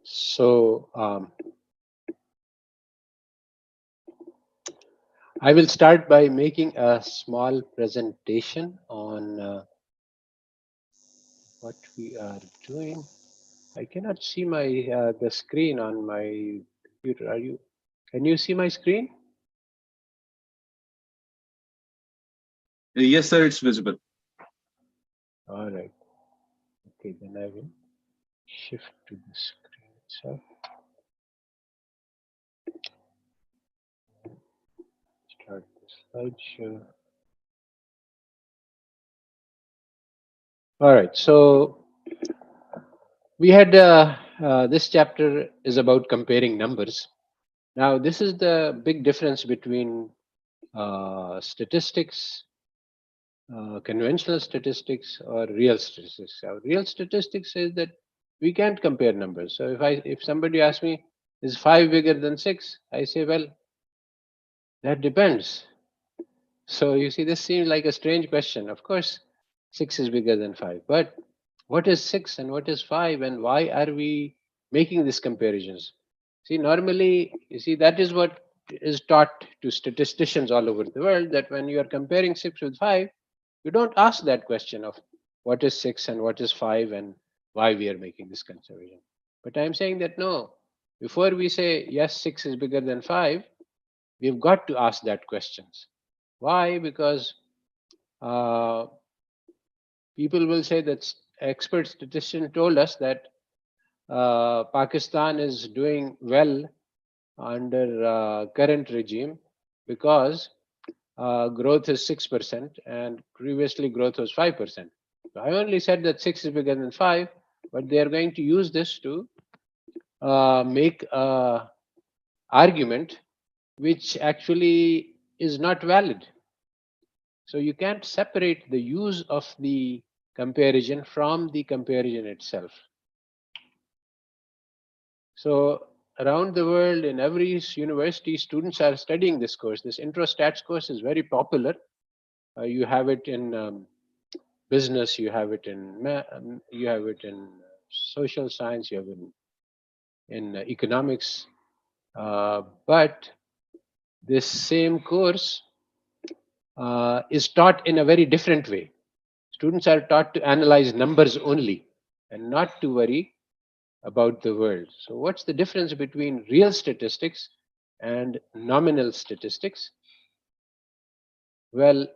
So I will start by making a small presentation on what we are doing. I cannot see my the screen on my computer. Are you? Can you see my screen? Yes, sir, it's visible. All right. Okay, then I will shift to the screen itself. Start the slideshow. All right. So we had this chapter is about comparing numbers. Now, this is the big difference between statistics, conventional statistics, or real statistics. Real statistics says that we can't compare numbers. So if somebody asks me, is five bigger than six? I say, well, that depends. So you see, this seems like a strange question. Of course, six is bigger than five, but what is six and what is five, and why are we making these comparisons? See, normally, you see, that is what is taught to statisticians all over the world, that when you are comparing six with five, you don't ask that question of what is six and what is five and why we are making this comparison. But I'm saying that no, before we say yes, six is bigger than five, we've got to ask that questions. Why? Because uh, people will say that expert statistician told us that Pakistan is doing well under current regime because growth is 6% and previously growth was 5%. So I only said that 6 is bigger than 5, but they are going to use this to make a argument which actually is not valid. So you can't separate the use of the comparison from the comparison itself. So around the world, in every university, students are studying this course. This intro stats course is very popular. You have it in business, you have it in you have it in social science, you have it in economics. But this same course is taught in a very different way. Students are taught to analyze numbers only and not to worry about the world. So, what's the difference between real statistics and nominal statistics? Well,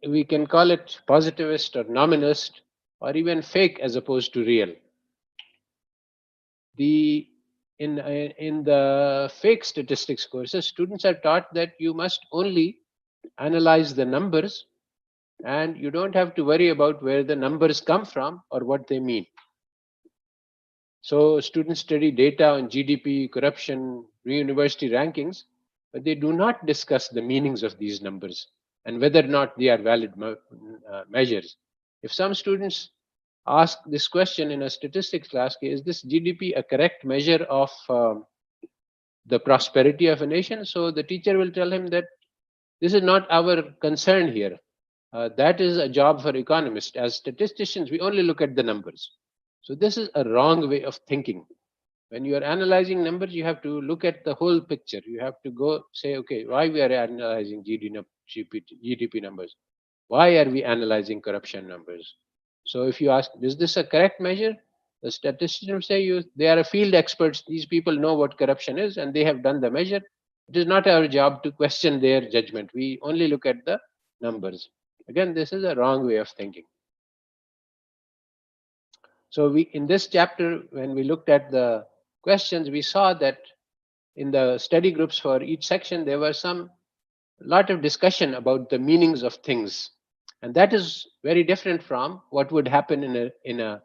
we can call it positivist or nominalist or even fake as opposed to real. The in the fake statistics courses, students are taught that you must only analyze the numbers and you don't have to worry about where the numbers come from or what they mean. So students study data on GDP, corruption, university rankings, but they do not discuss the meanings of these numbers and whether or not they are valid measures. If some students ask this question in a statistics class, is this GDP a correct measure of the prosperity of a nation? So the teacher will tell him that this is not our concern here. That is a job for economists. As statisticians, we only look at the numbers. So this is a wrong way of thinking. When you are analyzing numbers, you have to look at the whole picture. You have to go say, okay, why we are analyzing GDP numbers? Why are we analyzing corruption numbers? So if you ask, is this a correct measure? The statistician will say you they are field experts. These people know what corruption is and they have done the measure. It is not our job to question their judgment. We only look at the numbers. Again, this is a wrong way of thinking. So we in this chapter, when we looked at the questions, we saw that in the study groups for each section, there was some lot of discussion about the meanings of things, and that is very different from what would happen in a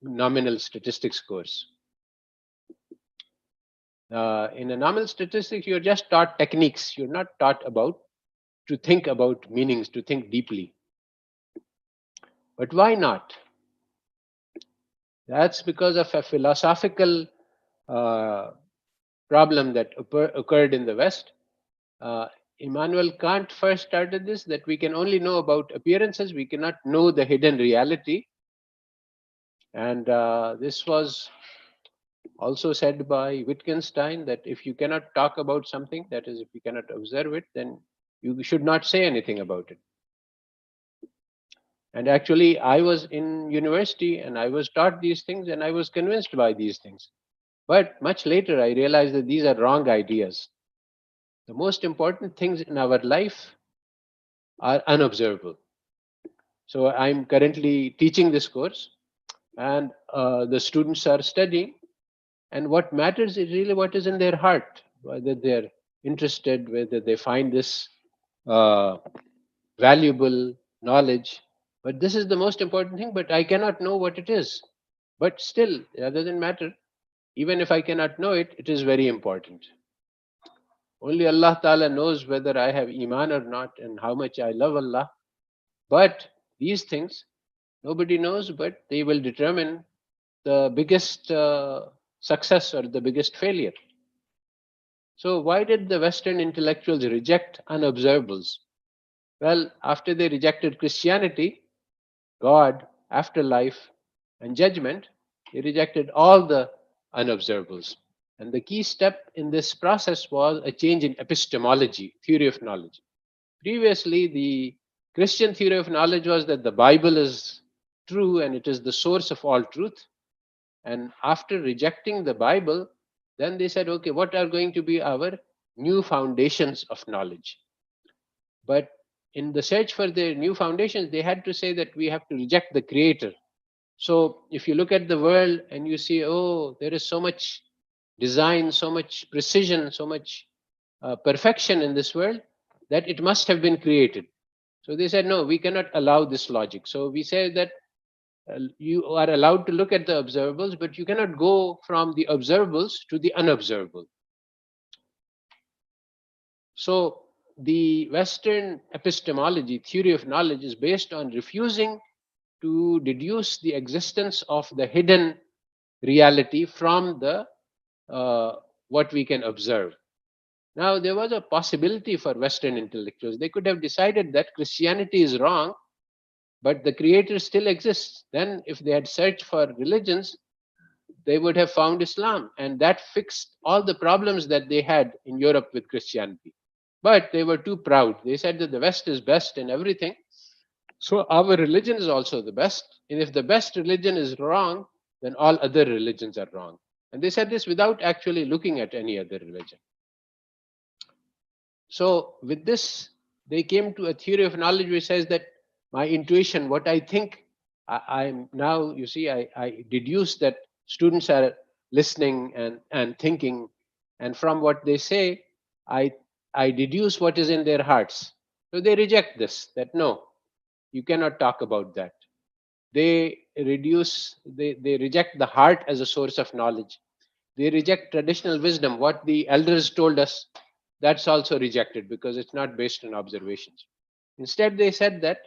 nominal statistics course. In a nominal statistics, you're just taught techniques. You're not taught about to think about meanings, to think deeply. But why not? That's because of a philosophical uh, problem that occurred in the West. Uh, Immanuel Kant first started this that we can only know about appearances, we cannot know the hidden reality. And this was Also said by Wittgenstein that if you cannot talk about something, that is, if you cannot observe it, then you should not say anything about it. And actually, I was in university and I was taught these things and I was convinced by these things. But much later, I realized that these are wrong ideas. The most important things in our life are unobservable. So I'm currently teaching this course, and the students are studying. And what matters is really what is in their heart, whether they're interested, whether they find this uh, valuable knowledge. But this is the most important thing, but I cannot know what it is. But still, that doesn't matter. Even if I cannot know it, it is very important. Only Allah Ta'ala knows whether I have Iman or not and how much I love Allah. But these things, nobody knows, but they will determine the biggest success or the biggest failure. So, why did the Western intellectuals reject unobservables? Well, after they rejected Christianity, God, afterlife, and judgment, they rejected all the unobservables. And the key step in this process was a change in epistemology, theory of knowledge. Previously, the Christian theory of knowledge was that the Bible is true and it is the source of all truth. And after rejecting the Bible, then they said, okay, what are going to be our new foundations of knowledge? But in the search for the new foundations, they had to say that we have to reject the creator. So if you look at the world and you see, oh, there is so much design, so much precision, so much perfection in this world, that it must have been created. So they said, no, we cannot allow this logic. So we say that you are allowed to look at the observables, but you cannot go from the observables to the unobservable. So the Western epistemology, theory of knowledge, is based on refusing to deduce the existence of the hidden reality from the what we can observe. Now, there was a possibility for Western intellectuals. They could have decided that Christianity is wrong, but the Creator still exists. Then, if they had searched for religions, they would have found Islam, and that fixed all the problems that they had in Europe with Christianity. But they were too proud. They said that the West is best in everything, so our religion is also the best. And if the best religion is wrong, then all other religions are wrong. And they said this without actually looking at any other religion. So with this, they came to a theory of knowledge which says that my intuition, what I think, I'm now, you see, I deduce that students are listening and thinking, and from what they say, I, I deduce what is in their hearts. So they reject this, that no, you cannot talk about that. They reject the heart as a source of knowledge. They reject traditional wisdom, what the elders told us. That's also rejected because it's not based on observations. Instead, they said that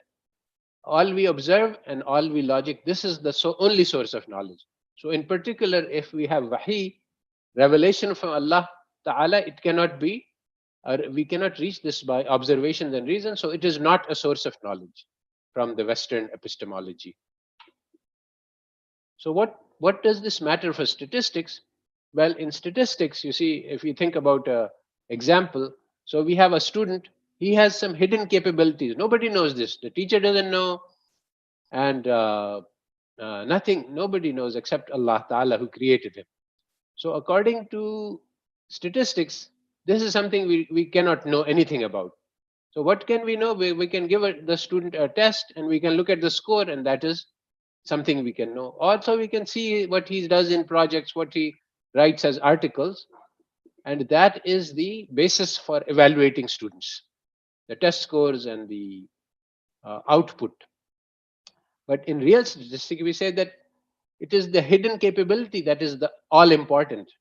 all we observe and all we logic, this is the only source of knowledge. So in particular, if we have wahi, revelation from Allah Ta'ala, it cannot be, or we cannot reach this by observations and reason, so it is not a source of knowledge from the Western epistemology. So what does this matter for statistics? Well, in statistics, you see, if you think about a example, so we have a student, he has some hidden capabilities. Nobody knows this. The teacher doesn't know, and nothing, nobody knows except Allah Ta'ala who created him. So according to statistics, this is something we cannot know anything about. So what can we know? We can give the student a test and we can look at the score, and that is something we can know. Also, we can see what he does in projects, what he writes as articles, and that is the basis for evaluating students, the test scores and the output. But in real statistics, we say that it is the hidden capability that is the all important.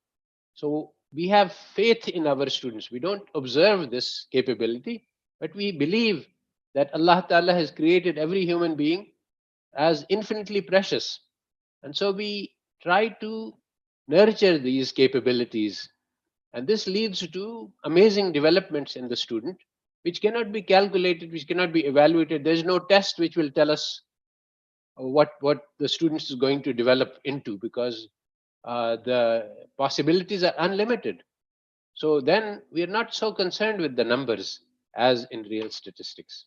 So we have faith in our students. We don't observe this capability, but we believe that Allah Ta'ala has created every human being as infinitely precious. And so we try to nurture these capabilities. And this leads to amazing developments in the student, which cannot be calculated, which cannot be evaluated. There's no test which will tell us what the student is going to develop into, because the possibilities are unlimited. So then we are not so concerned with the numbers as in real statistics.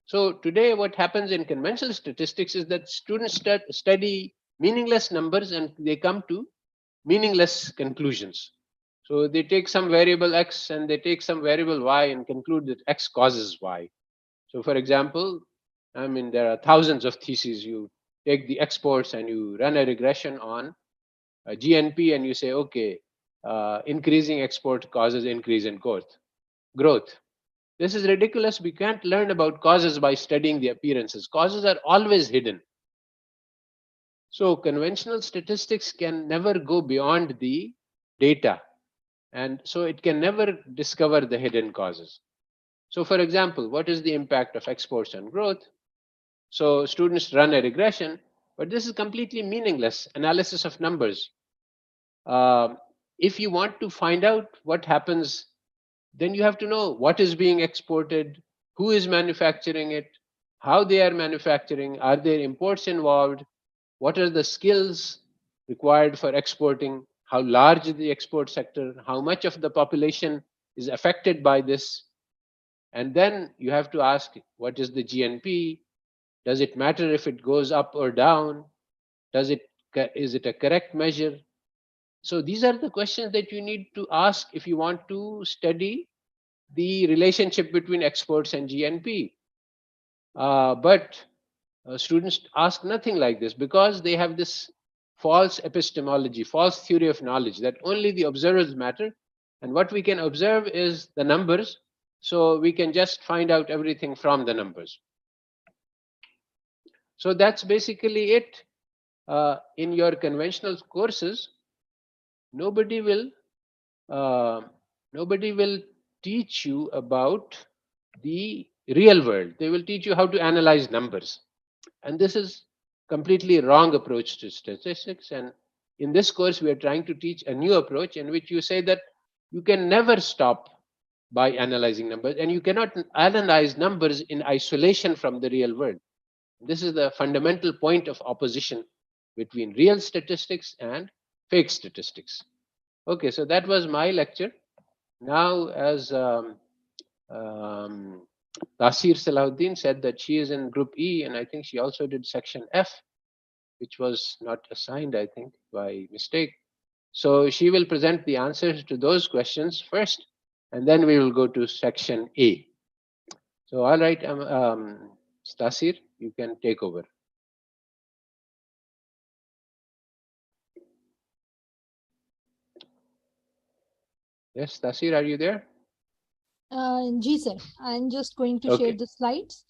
So today, what happens in conventional statistics is that students study meaningless numbers and they come to meaningless conclusions. So they take some variable x and they take some variable y and conclude that x causes y. So, for example, I mean, there are thousands of theses. You take the exports and you run a regression on GNP and you say, okay, increasing export causes increase in growth. This is ridiculous. We can't learn about causes by studying the appearances. Causes are always hidden. So conventional statistics can never go beyond the data. And so it can never discover the hidden causes. So for example, what is the impact of exports on growth? So students run a regression, but this is completely meaningless analysis of numbers. Um, if you want to find out what happens, then you have to know what is being exported, who is manufacturing it, how they are manufacturing, are there imports involved, what are the skills required for exporting, how large is the export sector, how much of the population is affected by this. And then you have to ask, what is the GNP? Does it matter if it goes up or down? Is it a correct measure? So these are the questions that you need to ask if you want to study the relationship between exports and GNP. But students ask nothing like this because they have this false epistemology, false theory of knowledge that only the observers matter. And what we can observe is the numbers. So we can just find out everything from the numbers. So that's basically it. In your conventional courses, nobody will uh, nobody will teach you about the real world. They will teach you how to analyze numbers, and this is completely wrong approach to statistics. And in this course, we are trying to teach a new approach in which you say that you can never stop by analyzing numbers, and you cannot analyze numbers in isolation from the real world. This is the fundamental point of opposition between real statistics and fake statistics. Okay, so that was my lecture. Now, as um, Tasir Salahuddin said that she is in Group E, and I think she also did Section F, which was not assigned, I think, by mistake. So she will present the answers to those questions first, and then we will go to Section A. So, all right, Tasir, you can take over. Yes, Tasir, are you there? Ji sir, I'm just going to share Okay. the slides.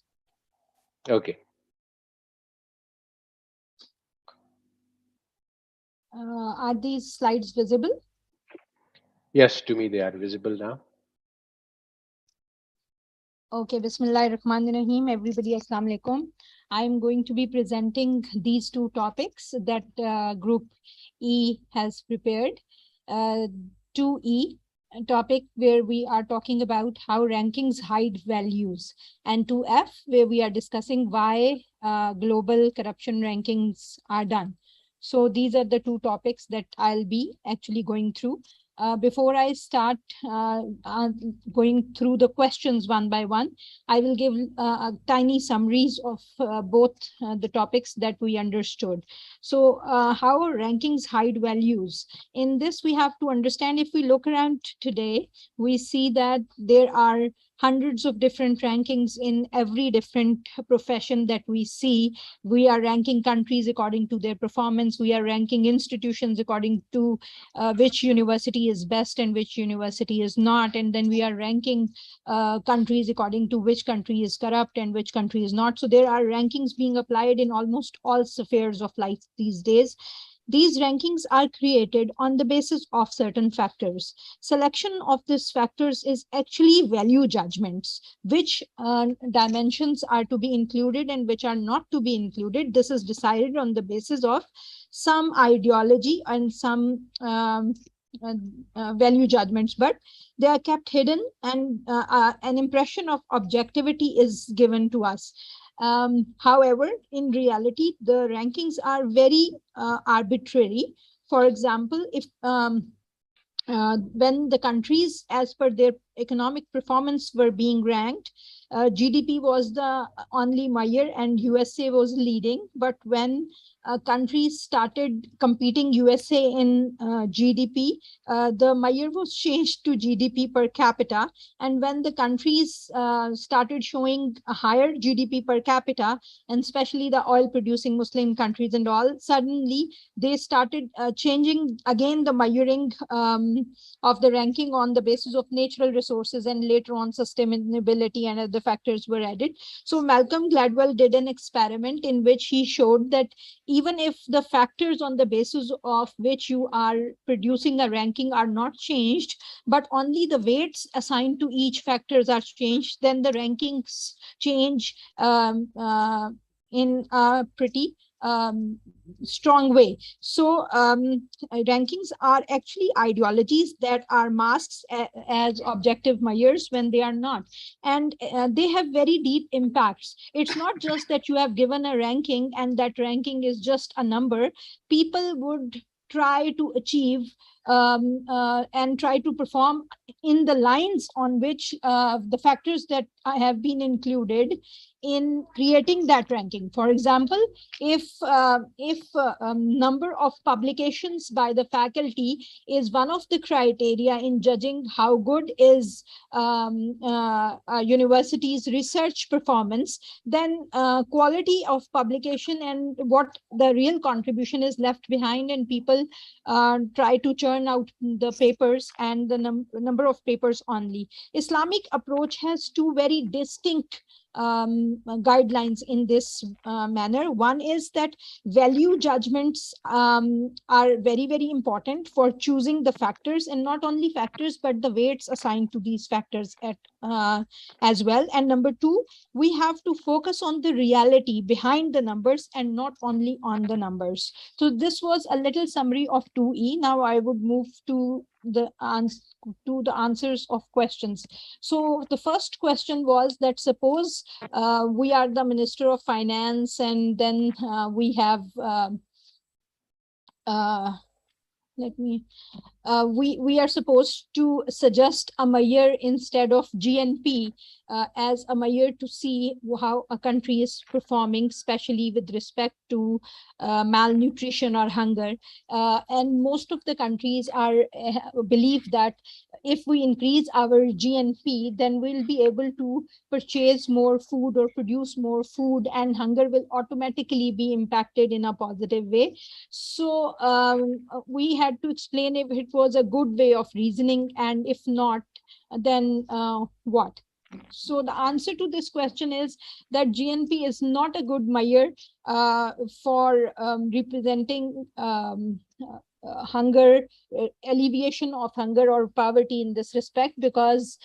Okay. Are these slides visible? Yes, to me they are visible now. Okay, Bismillahirrahmanirrahim. Everybody, Assalamu alaikum. I'm going to be presenting these two topics that Group E has prepared. 2E, a topic where we are talking about how rankings hide values, and 2F, where we are discussing why global corruption rankings are done. So these are the two topics that I'll be actually going through. Before I start going through the questions one by one, I will give tiny summaries of both the topics that we understood. So how rankings hide values? In this, we have to understand, if we look around today, we see that there are hundreds of different rankings in every different profession that we see. We are ranking countries according to their performance. We are ranking institutions according to which university is best and which university is not. And then we are ranking countries according to which country is corrupt and which country is not. So there are rankings being applied in almost all spheres of life these days. These rankings are created on the basis of certain factors. Selection of these factors is actually value judgments, which dimensions are to be included and which are not to be included. This is decided on the basis of some ideology and some uh, value judgments, but they are kept hidden, and an impression of objectivity is given to us. However, in reality, the rankings are very arbitrary. For example, if when the countries, as per their economic performance, were being ranked, GDP was the only measure and USA was leading. But when countries started competing USA in GDP, the measure was changed to GDP per capita. And when the countries started showing a higher GDP per capita, and especially the oil producing Muslim countries and all, suddenly they started changing again the measuring of the ranking on the basis of natural resources, and later on sustainability and other factors were added. So Malcolm Gladwell did an experiment in which he showed that even if the factors on the basis of which you are producing a ranking are not changed, but only the weights assigned to each factors are changed, then the rankings change in a pretty strong way. So rankings are actually ideologies that are masked as objective measures when they are not. And they have very deep impacts. It's not just that you have given a ranking and that ranking is just a number. People would try to achieve and try to perform in the lines on which the factors that have been included in creating that ranking. For example, if number of publications by the faculty is one of the criteria in judging how good is a university's research performance, then quality of publication and what the real contribution is left behind, and people try to churn out the papers and the number of papers only. Islamic approach has two very distinct guidelines in this manner. One is that value judgments are very, very important for choosing the factors, and not only factors, but the weights assigned to these factors as well. And number two, we have to focus on the reality behind the numbers and not only on the numbers. So this was a little summary of 2E. Now I would move to the answers of questions. So the first question was that suppose we are the Minister of Finance, and then we have let me we are supposed to suggest a measure instead of GNP as a measure to see how a country is performing, especially with respect to malnutrition or hunger. And most of the countries are believe that if we increase our GNP, then we'll be able to purchase more food or produce more food, and hunger will automatically be impacted in a positive way. So we had to explain if it was a good way of reasoning, and if not, then what? So the answer to this question is that GNP is not a good measure for representing hunger, alleviation of hunger or poverty in this respect, because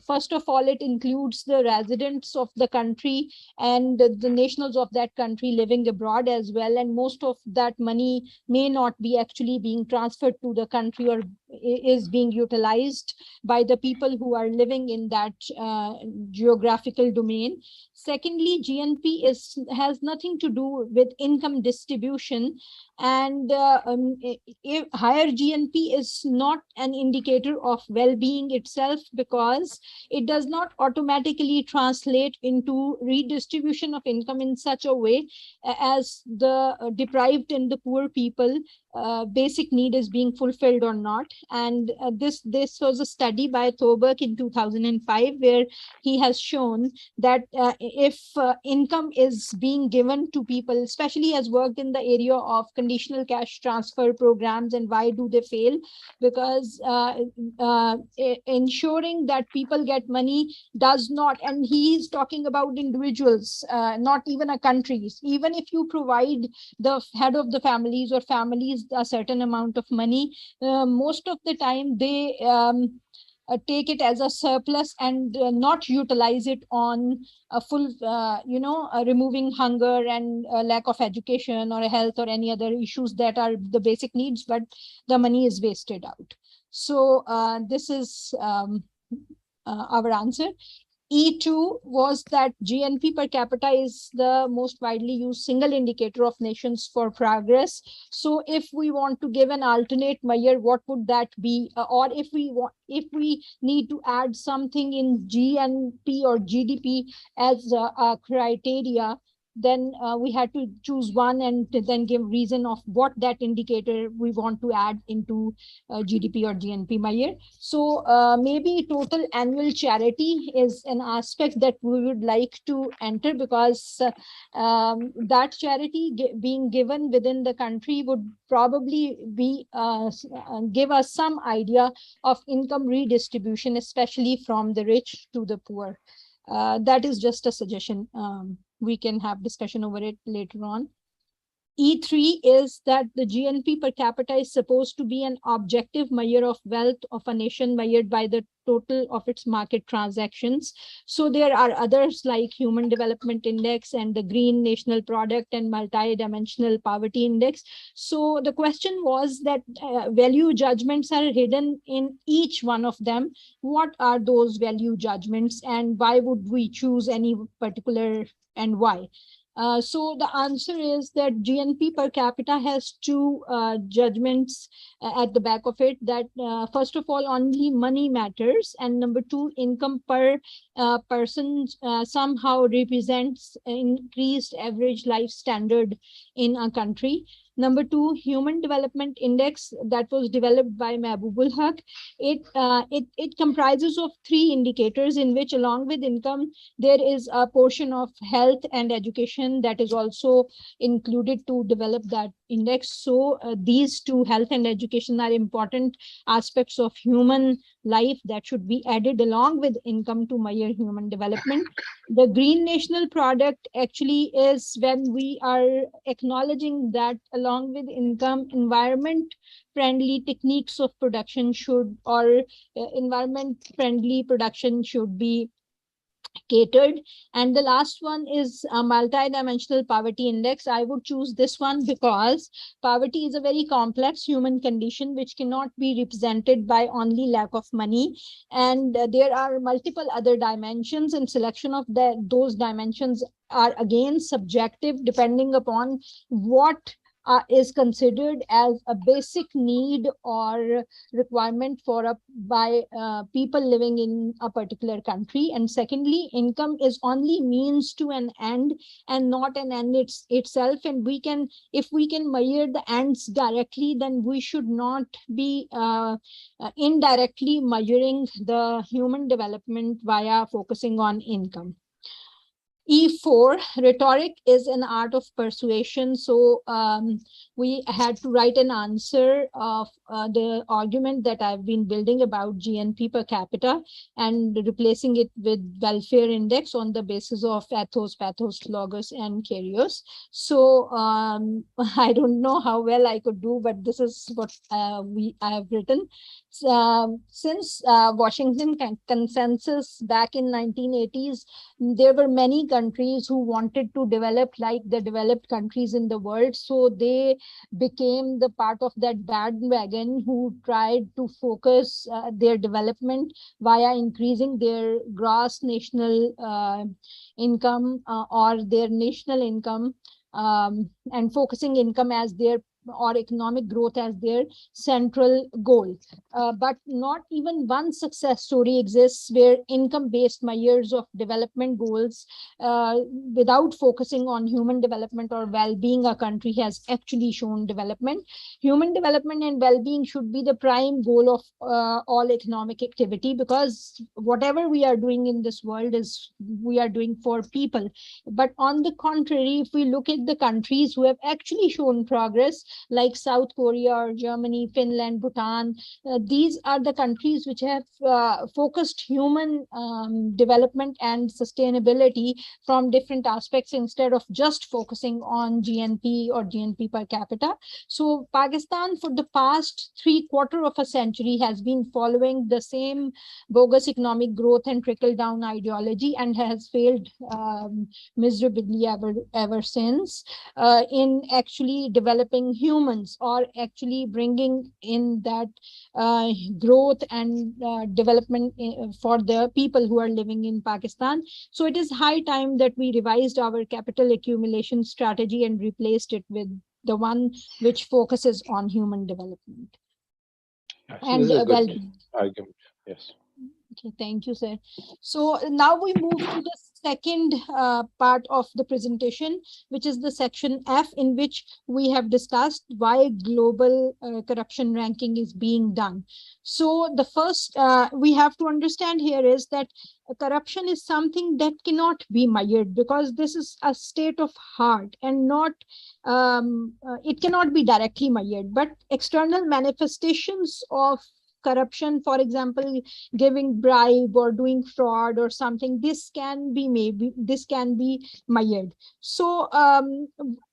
first of all, it includes the residents of the country and the nationals of that country living abroad as well. And most of that money may not be actually being transferred to the country or is being utilized by the people who are living in that geographical domain. Secondly, GNP has nothing to do with income distribution, and if higher GNP is not an indicator of well-being itself, because it does not automatically translate into redistribution of income in such a way as the deprived and the poor people basic need is being fulfilled or not. And this was a study by Thoberg in 2005, where he has shown that if income is being given to people, especially has worked in the area of conditional cash transfer programs. And why do they fail? Because ensuring that people get money does not, and he is talking about individuals, not even a countries. Even if you provide the head of the families or families a certain amount of money, most of the time they take it as a surplus and not utilize it on a full, removing hunger and lack of education or health or any other issues that are the basic needs, but the money is wasted out. So this is our answer. E2 was that GNP per capita is the most widely used single indicator of nations for progress. So if we want to give an alternate measure, what would that be? Or if we need to add something in GNP or GDP as a criteria, then we had to choose one and then give reason of what that indicator we want to add into GDP or GNP measure. So maybe total annual charity is an aspect that we would like to enter, because that charity being given within the country would probably be give us some idea of income redistribution, especially from the rich to the poor. That is just a suggestion. We can have discussion over it later on. E3 is that the GNP per capita is supposed to be an objective measure of wealth of a nation measured by the total of its market transactions. So there are others like Human Development Index and the Green National Product and Multi-Dimensional Poverty Index. So the question was that value judgments are hidden in each one of them. What are those value judgments, and why would we choose any particular, and why? So the answer is that GNP per capita has two judgments at the back of it, that first of all, only money matters, and number two, income per person somehow represents increased average life standard in a country. Number two, Human Development Index, that was developed by Mahbubul Haq. It comprises of three indicators, in which along with income, there is a portion of health and education that is also included to develop that index. So these two, health and education, are important aspects of human life that should be added along with income to measure human development. The green national product actually is when we are acknowledging that along with income, environment friendly techniques of production should, or environment friendly production should be catered. And the last one is a multi-dimensional poverty index. I would choose this one because poverty is a very complex human condition which cannot be represented by only lack of money, and there are multiple other dimensions, and selection of those dimensions are again subjective depending upon what is considered as a basic need or requirement for by people living in a particular country. And secondly, income is only means to an end and not an end itself. And we can, if we can measure the ends directly, then we should not be indirectly measuring the human development via focusing on income. E4, rhetoric is an art of persuasion. So we had to write an answer of the argument that I've been building about GNP per capita and replacing it with welfare index on the basis of ethos, pathos, logos, and kyrios. So I don't know how well I could do, but this is what I have written. Since Washington consensus back in 1980s, there were many countries who wanted to develop like the developed countries in the world. So they became the part of that bandwagon who tried to focus their development via increasing their gross national income or their national income, and focusing income as their, or economic growth as their central goal. But not even one success story exists where income-based measures of development goals without focusing on human development or well-being a country has actually shown development. Human development and well-being should be the prime goal of all economic activity, because whatever we are doing in this world is we are doing for people. But on the contrary, if we look at the countries who have actually shown progress, like South Korea or Germany, Finland, Bhutan, these are the countries which have focused human development and sustainability from different aspects instead of just focusing on GNP or GNP per capita. So Pakistan for the past 3/4 of a century has been following the same bogus economic growth and trickle down ideology and has failed miserably ever since in actually developing humans, or actually bringing in that growth and development for the people who are living in Pakistan. So it is high time that we revised our capital accumulation strategy and replaced it with the one which focuses on human development Yes, this and is a good well-being. argument. Yes. Okay, thank you, sir. So now we move to the second part of the presentation, which is the section F, in which we have discussed why global corruption ranking is being done. So the first we have to understand here is that corruption is something that cannot be measured, because this is a state of heart and not it cannot be directly measured, but external manifestations of corruption, for example, giving bribe or doing fraud or something, this can be measured. So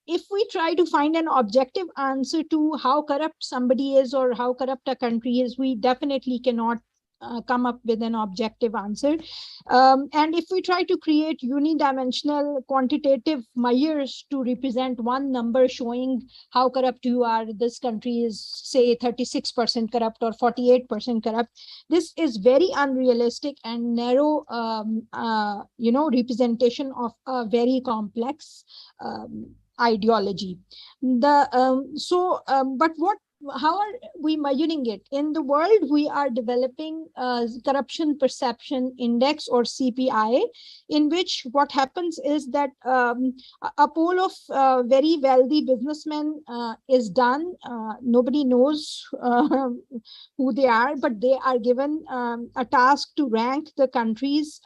if we try to find an objective answer to how corrupt somebody is or how corrupt a country is, we definitely cannot come up with an objective answer. And if we try to create unidimensional quantitative measures to represent one number showing how corrupt you are, this country is say 36% corrupt or 48% corrupt, this is very unrealistic and narrow representation of a very complex ideology. But what how are we measuring it in the world? We are developing a corruption perception index, or CPI, in which what happens is that a pool of very wealthy businessmen is done. Nobody knows who they are, but they are given a task to rank the countries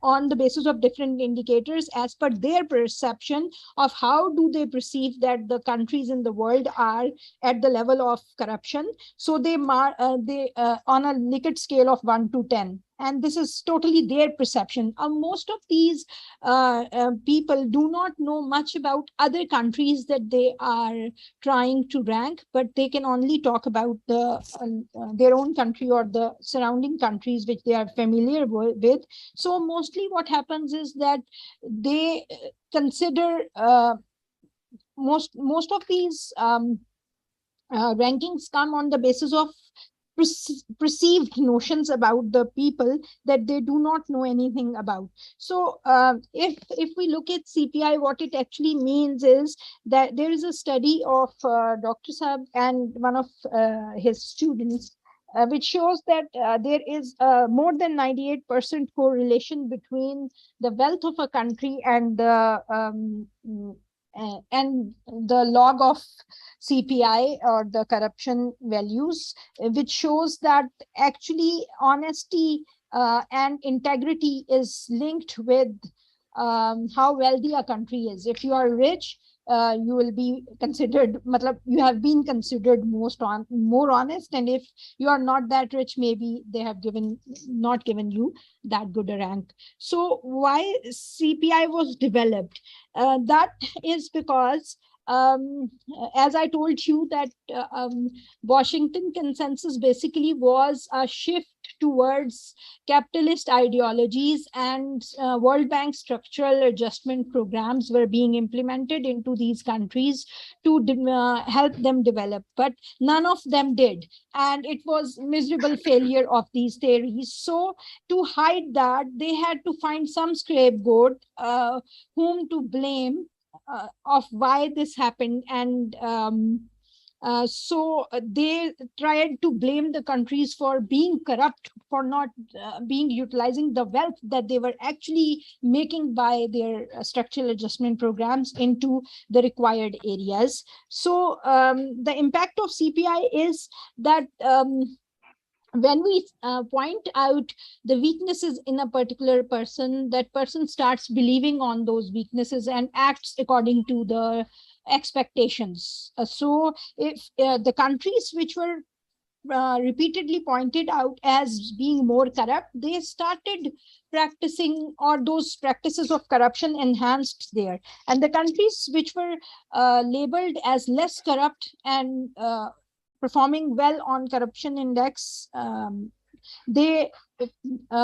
on the basis of different indicators as per their perception of how do they perceive that the countries in the world are at the level of corruption. So they on a Likert scale of 1 to 10, and this is totally their perception. Most of these people do not know much about other countries that they are trying to rank, but they can only talk about their own country or the surrounding countries which they are familiar with. So mostly what happens is that they consider most of these rankings come on the basis of perceived notions about the people that they do not know anything about. So if we look at CPI, what it actually means is that there is a study of Dr. Saab and one of his students, which shows that there is more than 98% correlation between the wealth of a country and the log of CPI, or the corruption values, which shows that actually honesty and integrity is linked with how wealthy a country is. If you are rich, you will be considered, you have been considered more honest, and if you are not that rich, maybe they have not given you that good a rank. So why CPI was developed? That is because as I told you that Washington consensus basically was a shift towards capitalist ideologies, and World Bank structural adjustment programs were being implemented into these countries to help them develop, but none of them did, and it was miserable failure of these theories. So to hide that, they had to find some scapegoat whom to blame of why this happened. And they tried to blame the countries for being corrupt, for not being utilizing the wealth that they were actually making by their structural adjustment programs into the required areas. So the impact of CPI is that when we point out the weaknesses in a particular person, that person starts believing on those weaknesses and acts according to the expectations. So if the countries which were repeatedly pointed out as being more corrupt, they started practicing, or those practices of corruption enhanced there. And the countries which were labeled as less corrupt and performing well on corruption index, they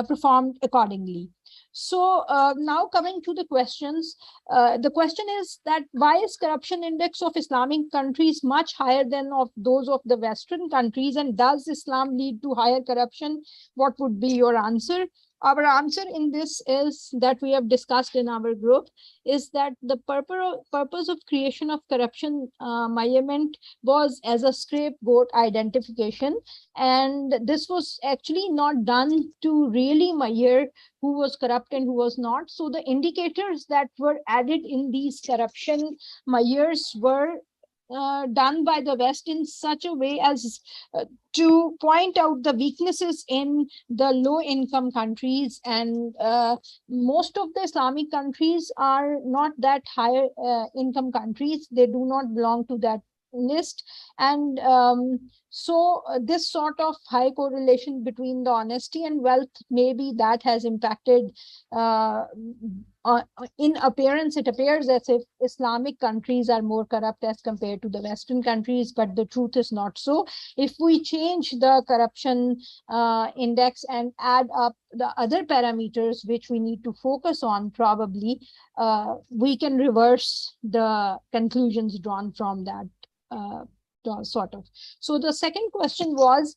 performed accordingly. So now coming to the questions, the question is that why is corruption index of Islamic countries much higher than of those of the Western countries, and does Islam lead to higher corruption? What would be your answer? Our answer in this is that we have discussed in our group is that the purpose of creation of corruption measurement was as a scapegoat identification, and this was actually not done to really measure who was corrupt and who was not. So the indicators that were added in these corruption measures were done by the West in such a way as to point out the weaknesses in the low income countries, and most of the Islamic countries are not that higher income countries. They do not belong to that list. And so this sort of high correlation between the honesty and wealth, maybe that has impacted uh, in appearance. It appears as if Islamic countries are more corrupt as compared to the Western countries, but the truth is not so. If we change the corruption index and add up the other parameters which we need to focus on, probably we can reverse the conclusions drawn from that sort of. So the second question was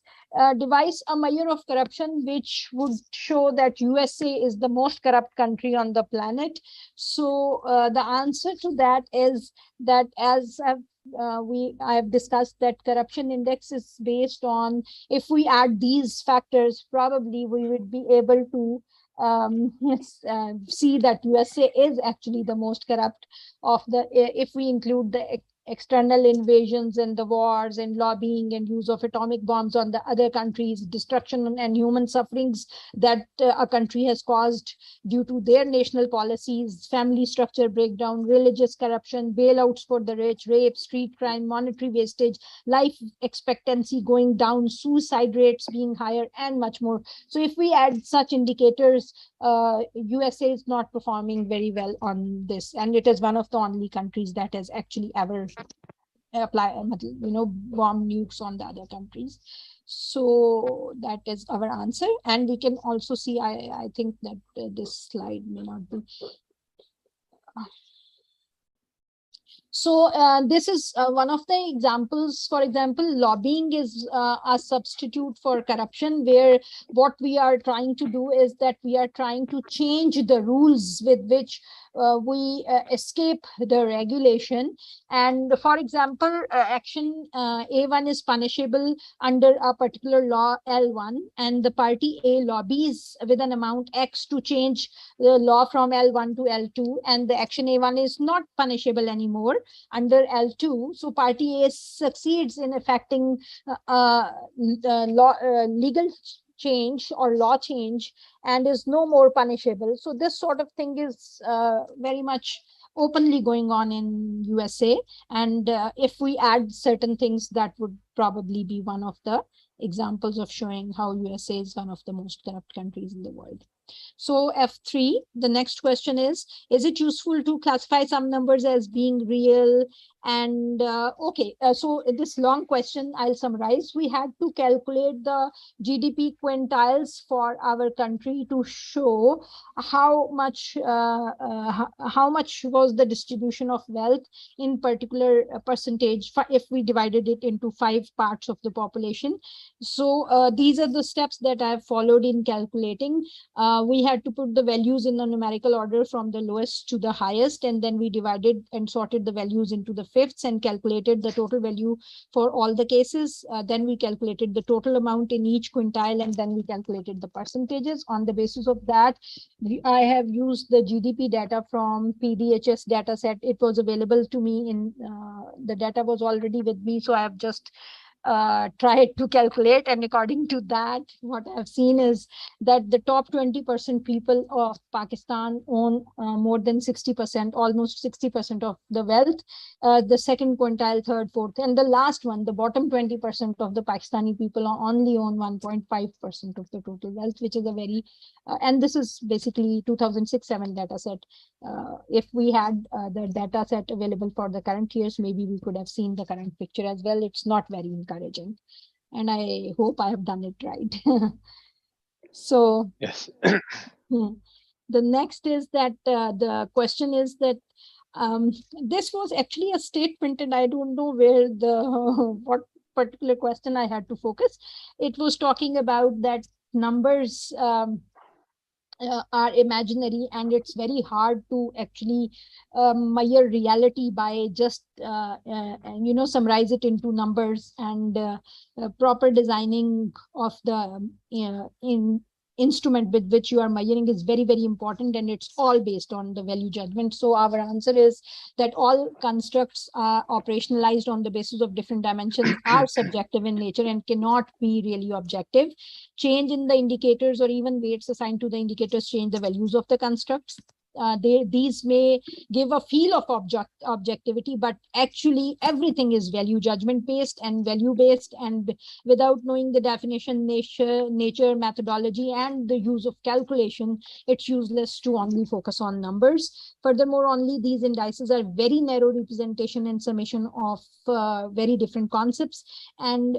devise a measure of corruption which would show that USA is the most corrupt country on the planet. So the answer to that is that, as I have discussed, that corruption index is based on, if we add these factors, probably we would be able to see that USA is actually the most corrupt of the, if we include the external invasions and the wars and lobbying and use of atomic bombs on the other countries, destruction and human sufferings that a country has caused due to their national policies, family structure breakdown, religious corruption, bailouts for the rich, rape, street crime, monetary wastage, life expectancy going down, suicide rates being higher, and much more. So if we add such indicators, USA is not performing very well on this, and it is one of the only countries that has actually ever apply, bomb nukes on the other countries. So that is our answer, and we can also see, I think that this slide may not be. So this is one of the examples. For example, lobbying is a substitute for corruption, where what we are trying to do is that we are trying to change the rules with which we escape the regulation. And for example, action A1 is punishable under a particular law L1, and the party A lobbies with an amount X to change the law from L1 to L2, and the action A1 is not punishable anymore under L2. So party A succeeds in effecting legal change or law change and is no more punishable. So this sort of thing is very much openly going on in USA. And if we add certain things, that would probably be one of the examples of showing how USA is one of the most corrupt countries in the world. So F3, the next question is it useful to classify some numbers as being real? And okay, so this long question, I'll summarize. We had to calculate the GDP quintiles for our country to show how much was the distribution of wealth in particular percentage if we divided it into 5 parts of the population. So these are the steps that I've followed in calculating. We had to put the values in the numerical order from the lowest to the highest, and then we divided and sorted the values into the fifths and calculated the total value for all the cases. Then we calculated the total amount in each quintile, and then we calculated the percentages. On the basis of that, I have used the GDP data from PDHS data set. It was available to me in the data was already with me, so I have just tried to calculate, and according to that, what I've seen is that the top 20% people of Pakistan own more than 60%, almost 60% of the wealth. The second quintile, third, fourth, and the last one, the bottom 20% of the Pakistani people only own 1.5% of the total wealth, which is a very, and this is basically 2006-7 data set. If we had the data set available for the current years, maybe we could have seen the current picture as well. It's not very encouraging, and I hope I have done it right. So Yes. the next is that the question is that this was actually a statement, and I don't know where the what particular question I had to focus. It was talking about that numbers are imaginary, and it's very hard to actually measure reality by just summarize it into numbers, and proper designing of the in instrument with which you are measuring is very, very important, and it's all based on the value judgment. So our answer is that all constructs operationalized on the basis of different dimensions are subjective in nature and cannot be really objective. Change in the indicators or even weights assigned to the indicators change the values of the constructs. These may give a feel of objectivity, but actually everything is value judgment based and value based, and without knowing the definition, nature, methodology, and the use of calculation, it's useless to only focus on numbers. Furthermore, only these indices are very narrow representation and summation of very different concepts. And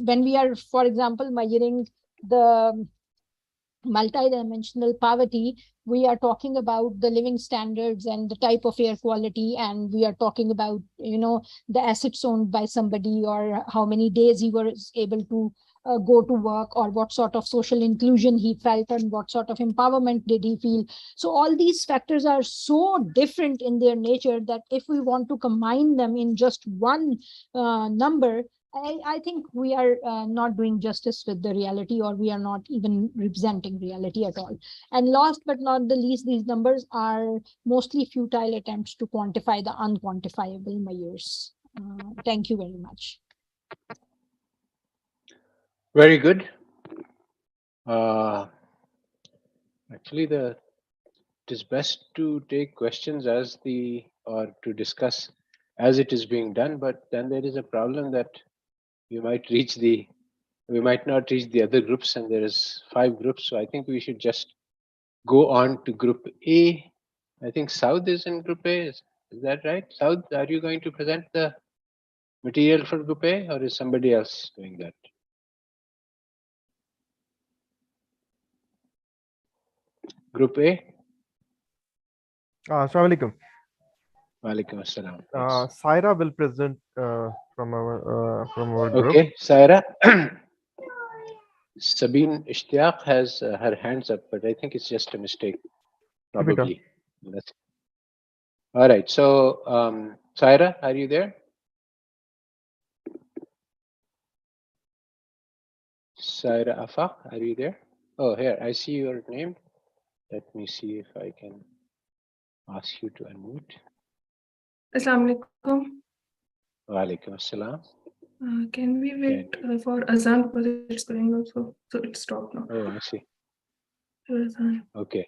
when we are, for example, measuring the multidimensional poverty, we are talking about the living standards and the type of air quality, and we are talking about the assets owned by somebody, or how many days he was able to go to work, or what sort of social inclusion he felt, and what sort of empowerment did he feel. So all these factors are so different in their nature that if we want to combine them in just one number, I think we are not doing justice with the reality, or we are not even representing reality at all. And last but not the least, these numbers are mostly futile attempts to quantify the unquantifiable measures. Thank you very much. Very good. Uh, Actually, it is best to take questions as or to discuss as it is being done. But then there is a problem that we might reach the we might not reach the other groups, and there is 5 groups. So I think we should just go on to Group A. I think South is in Group A. Is that right? South, are you going to present the material for Group A, or is somebody else doing that? Group A. Assalamu alaikum. Walaikum assalam. Yes. Saira will present from our group. Okay, Saira. Sabine Ishtiaq has her hands up, but I think it's just a mistake, Keep it up. probably. All right. So, Saira, are you there? Saira Afaq, are you there? Oh, here, I see your name. Let me see if I can ask you to unmute. Assalamu alaikum. Walaikum assalam. Can we wait for Azan because it's going also? So it's stopped now. Oh, I see. Azan. Okay.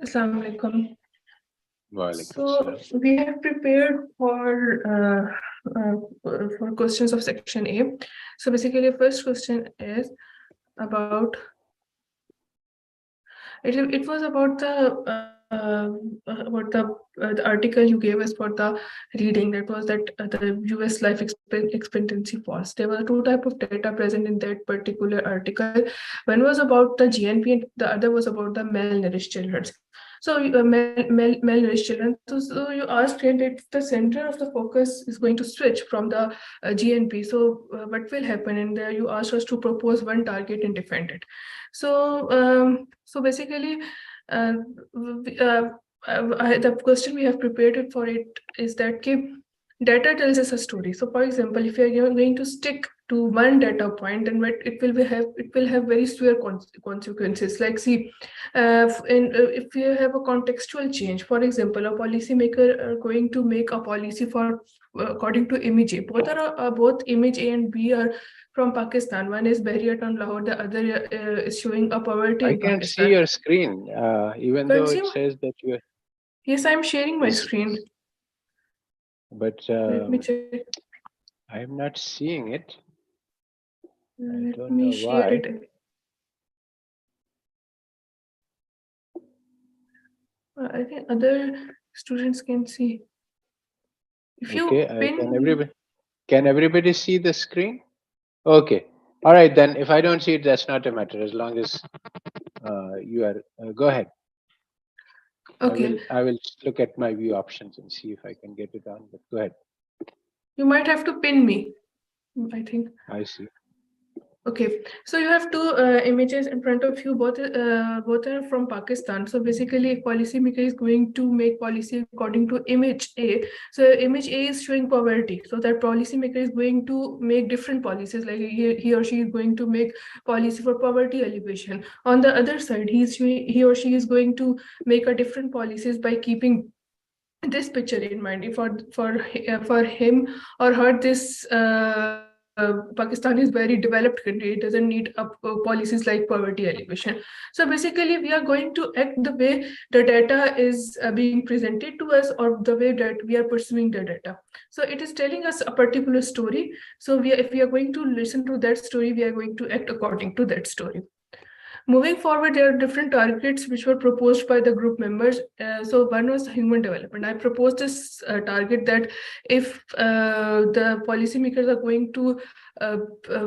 Assalamu alaikum. Walaikum So assalam. we have prepared for questions of section A. So basically, first question is about it was about the article you gave us for the reading, that was that the US life expectancy falls. There were 2 types of data present in that particular article. One was about the GNP and the other was about the malnourished children. So malnourished children. So you asked if the center of the focus is going to switch from the GNP. So what will happen? And you asked us to propose one target and defend it. So basically, the question we have prepared for it is that data tells us a story. So, for example, if you are going to stick to one data point, then it will have very severe consequences. Like, see, if you have a contextual change, for example, a policymaker are going to make a policy for according to image A. Both image A and B are from Pakistan. One is Bahriat on Lahore, the other is showing a poverty I in can't see Pakistan. your screen, even Can't though see? it says that you are. Yes, I'm sharing my screen. But Let me check. I'm not seeing it. I Let don't me know share why. it. I think other students can see. If Okay, you pin, can everybody see the screen? Okay. All right, then if I don't see it, that's not a matter. As long as you are, go ahead. okay, I will look at my view options and see if I can get it on. But go ahead. you might have to pin me, I think. I see. Okay, so you have two images in front of you. Both are from Pakistan. So basically, if policymaker is going to make policy according to image A. So image A is showing poverty. So that policymaker is going to make different policies. Like he or she is going to make policy for poverty alleviation. On the other side, he or she is going to make a different policies by keeping this picture in mind. If for him or her, this Pakistan is very developed country. It doesn't need policies like poverty alleviation. So basically, we are going to act the way the data is being presented to us, or the way that we are pursuing the data. So it is telling us a particular story. So if we are going to listen to that story, we are going to act according to that story. Moving forward, there are different targets which were proposed by the group members. So one was human development. I proposed this target that if the policymakers are going to uh,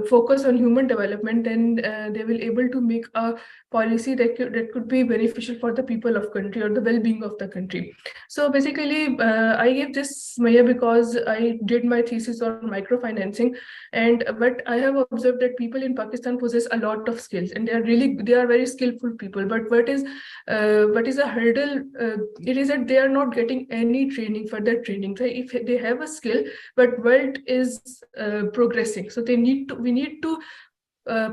focus on human development, then they will able to make a policy that could be beneficial for the people of country or the well-being of the country. So basically, I gave this Maya because I did my thesis on microfinancing, and but I have observed that people in Pakistan possess a lot of skills, and they are very skillful people. But what is a hurdle? It is that they are not getting any training, further training. So if they have a skill, but world is progressing, so we need to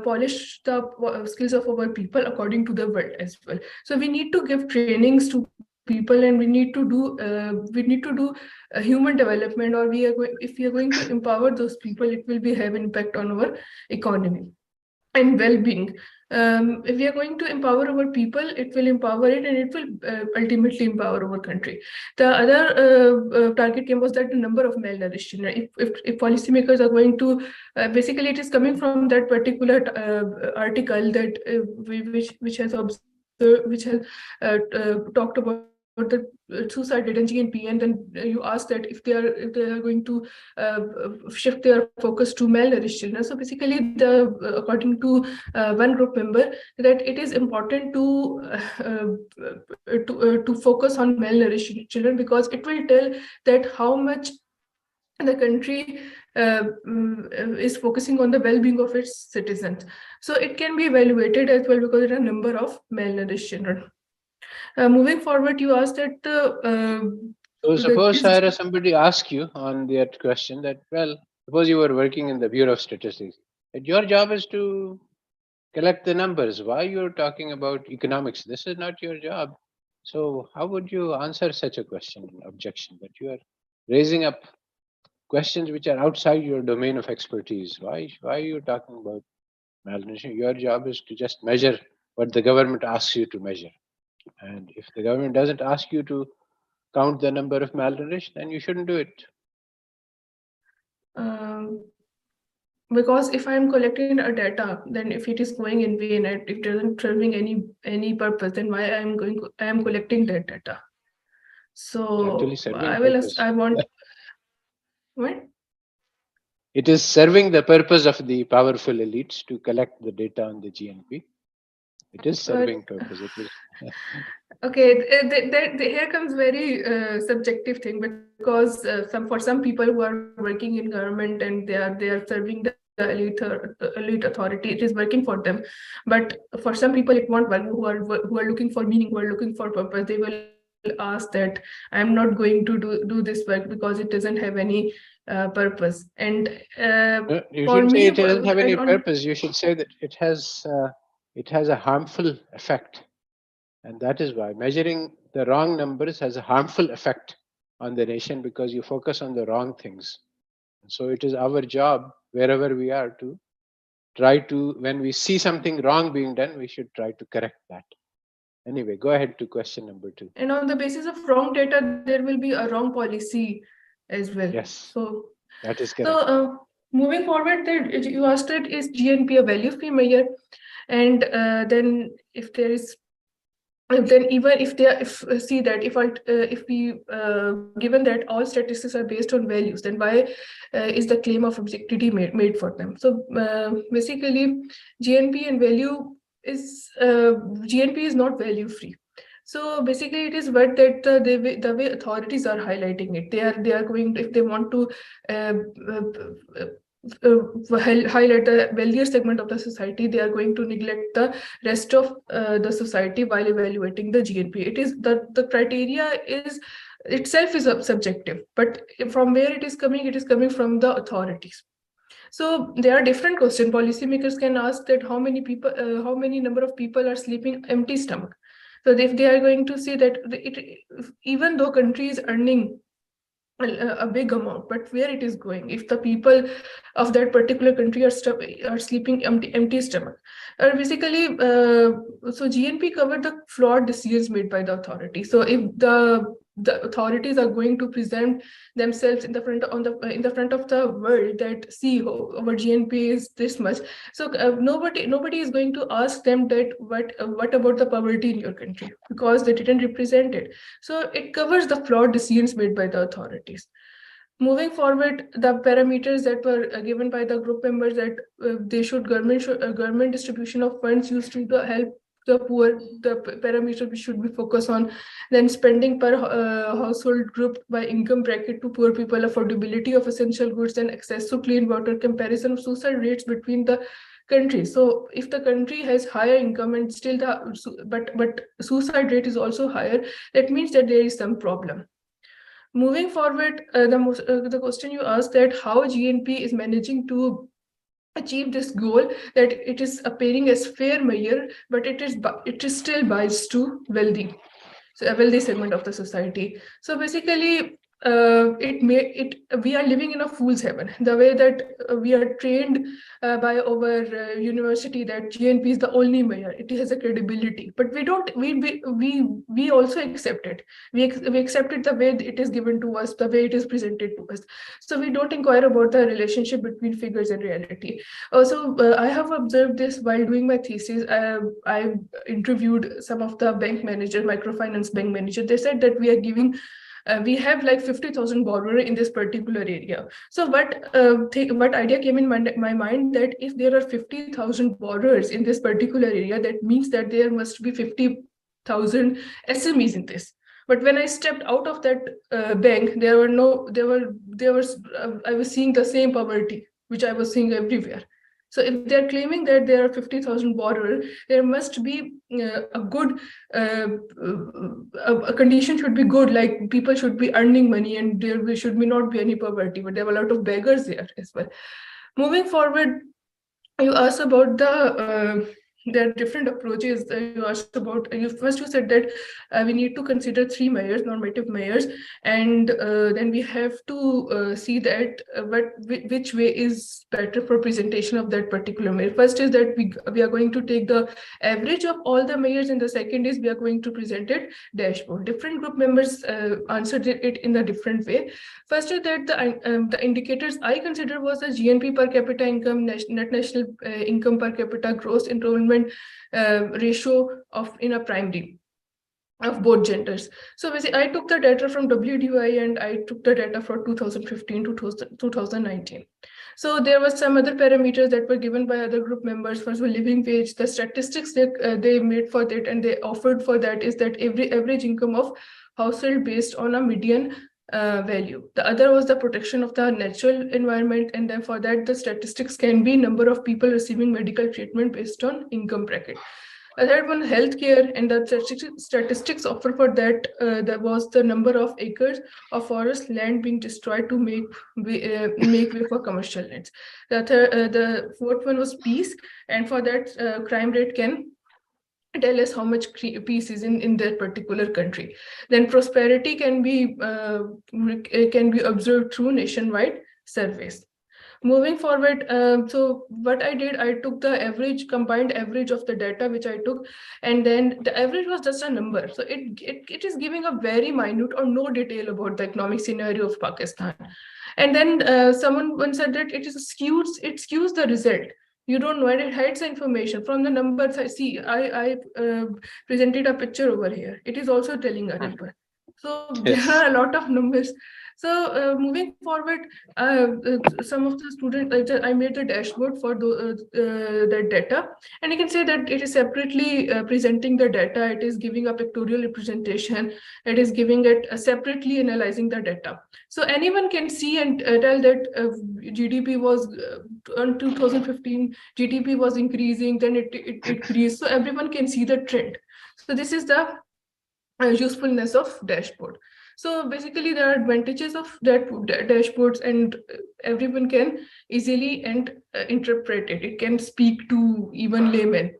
polish the skills of our people according to the world as well. So we need to give trainings to people, and we need to do human development, or if we are going to empower those people, it will be have impact on our economy and well-being. If we are going to empower our people, it will empower it, and it will ultimately empower our country. The other target came was that the number of malnourished children. If policymakers are going to, basically, it is coming from that particular article that which has observed, which has talked about the suicide rate and GNP, and then you ask that if they are going to shift their focus to malnourished children. So basically, according to one group member, that it is important to focus on malnourished children, because it will tell that how much the country is focusing on the well-being of its citizens. So it can be evaluated as well, because there are a number of malnourished children. Moving forward, you asked that So the suppose, this Sarah, somebody ask you on that question that, well, suppose you were working in the Bureau of Statistics, that your job is to collect the numbers. Why you're talking about economics? This is not your job. So how would you answer such a question, objection, that you are raising up questions which are outside your domain of expertise? Why are you talking about malnutrition? Your job is to just measure what the government asks you to measure. And if the government doesn't ask you to count the number of malnourished, then you shouldn't do it. um, because if I'm collecting a data, then if it is going in vain and it doesn't serving any purpose, then why I am collecting that data? It's actually So serving purpose. I want what? It is serving the purpose of the powerful elites to collect the data on the GNP. It is Uh, serving purpose. It is. okay, here comes very subjective thing, because for some people who are working in government, and they are serving the elite authority, it is working for them. But for some people, it won't work. Who are looking for meaning, who are looking for purpose, they will ask that I'm not going to do this work because it doesn't have any purpose. And You for shouldn't say me, it doesn't have any and on purpose. You should say that it has a harmful effect, and that is why measuring the wrong numbers has a harmful effect on the nation because you focus on the wrong things. So it is our job wherever we are to try to, when we see something wrong being done, we should try to correct that. Anyway, go ahead to question number 2. and on the basis of wrong data, there will be a wrong policy as well. Yes, So, that is so correct. moving forward, that you asked that is GNP a value-free measure, and then if there is, then even if they see that if we given that all statistics are based on values, then why is the claim of objectivity made for them? So basically, GNP and value is GNP is not value free. So basically, it is what that the way authorities are highlighting it. They are going to, if they want to uh, highlight the wealthier segment of the society, they are going to neglect the rest of the society while evaluating the GNP. It is the criteria is itself is subjective, but from where it is coming from the authorities. So there are different questions. Policymakers can ask that how many people, how many number of people are sleeping empty stomach. So if they are going to see that even though country is earning a big amount, but where it is going, if the people of that particular country are sleeping empty stomach, basically so GNP covered the flawed decisions made by the authority. So if the authorities are going to present themselves in the front of the world that see our GNP is this much, so nobody is going to ask them that what about the poverty in your country, because they didn't represent it. So it covers the flawed decisions made by the authorities. Moving forward, the parameters that were given by the group members that government distribution of funds used to help the poor, the parameter we should be focused on. Then spending per household group by income bracket to poor people, affordability of essential goods and access to clean water, comparison of suicide rates between the countries. So if the country has higher income and still but suicide rate is also higher, that means that there is some problem. Moving forward, the question you asked that how GNP is managing to achieve this goal, that it is appearing as fair measure, but it is still biased to wealthy, so a wealthy segment of the society. So basically, we are living in a fool's heaven. The way that we are trained by our university that GNP is the only measure, it has a credibility, but we don't. We also accept it. We accept it the way it is given to us, the way it is presented to us. So we don't inquire about the relationship between figures and reality. Also, I have observed this while doing my thesis. I interviewed some of the bank managers, microfinance bank manager. They said that we have like 50,000 borrower in this particular area. So what idea came in my mind, that if there are 50,000 borrowers in this particular area, that means that there must be 50,000 SMEs in this. But when I stepped out of that bank, I was seeing the same poverty which I was seeing everywhere. So if they're claiming that there are 50,000 borrowers, there must be a good a condition should be good, like people should be earning money and there should not be any poverty, but there are a lot of beggars there as well. Moving forward, you asked about there are different approaches. You asked about, you said that we need to consider 3 measures, normative measures, and then we have to see that which way is better for presentation of that particular measure. First is that we are going to take the average of all the measures, and the second is we are going to present it dashboard. Different group members answered it in a different way. First is that the indicators I consider was the GNP per capita income, net national income per capita, gross enrollment ratio in a primary of both genders. So basically, I took the data from WDI and I took the data for 2015 to 2019. So there was some other parameters that were given by other group members. First was living wage. The statistics they made for that and they offered for that is that every average income of household based on a median value. The other was the protection of the natural environment, and then for that the statistics can be number of people receiving medical treatment based on income bracket. Third one, healthcare, and the statistics offered for that, that was the number of acres of forest land being destroyed to make way for commercial lands. The fourth one was peace, and for that, crime rate can tell us how much peace is in that particular country. Then prosperity can be observed through nationwide surveys. Moving forward, so what I did, I took the average, combined average of the data which I took, and then the average was just a number. So it is giving a very minute or no detail about the economic scenario of Pakistan. And then someone once said that it skews the result. You don't know, and it hides the information from the numbers. I see, I presented a picture over here. It is also telling a number. So there Yes. are a lot of numbers. So moving forward, some of the students, I made the dashboard for that data, and you can say that it is separately presenting the data. It is giving a pictorial representation. It is giving it separately analyzing the data. So anyone can see and tell that GDP was on 2015, GDP was increasing, then it increased. So everyone can see the trend. So this is the usefulness of dashboard. So basically there are advantages of that dashboards, and everyone can easily and interpret it. It can speak to even laymen.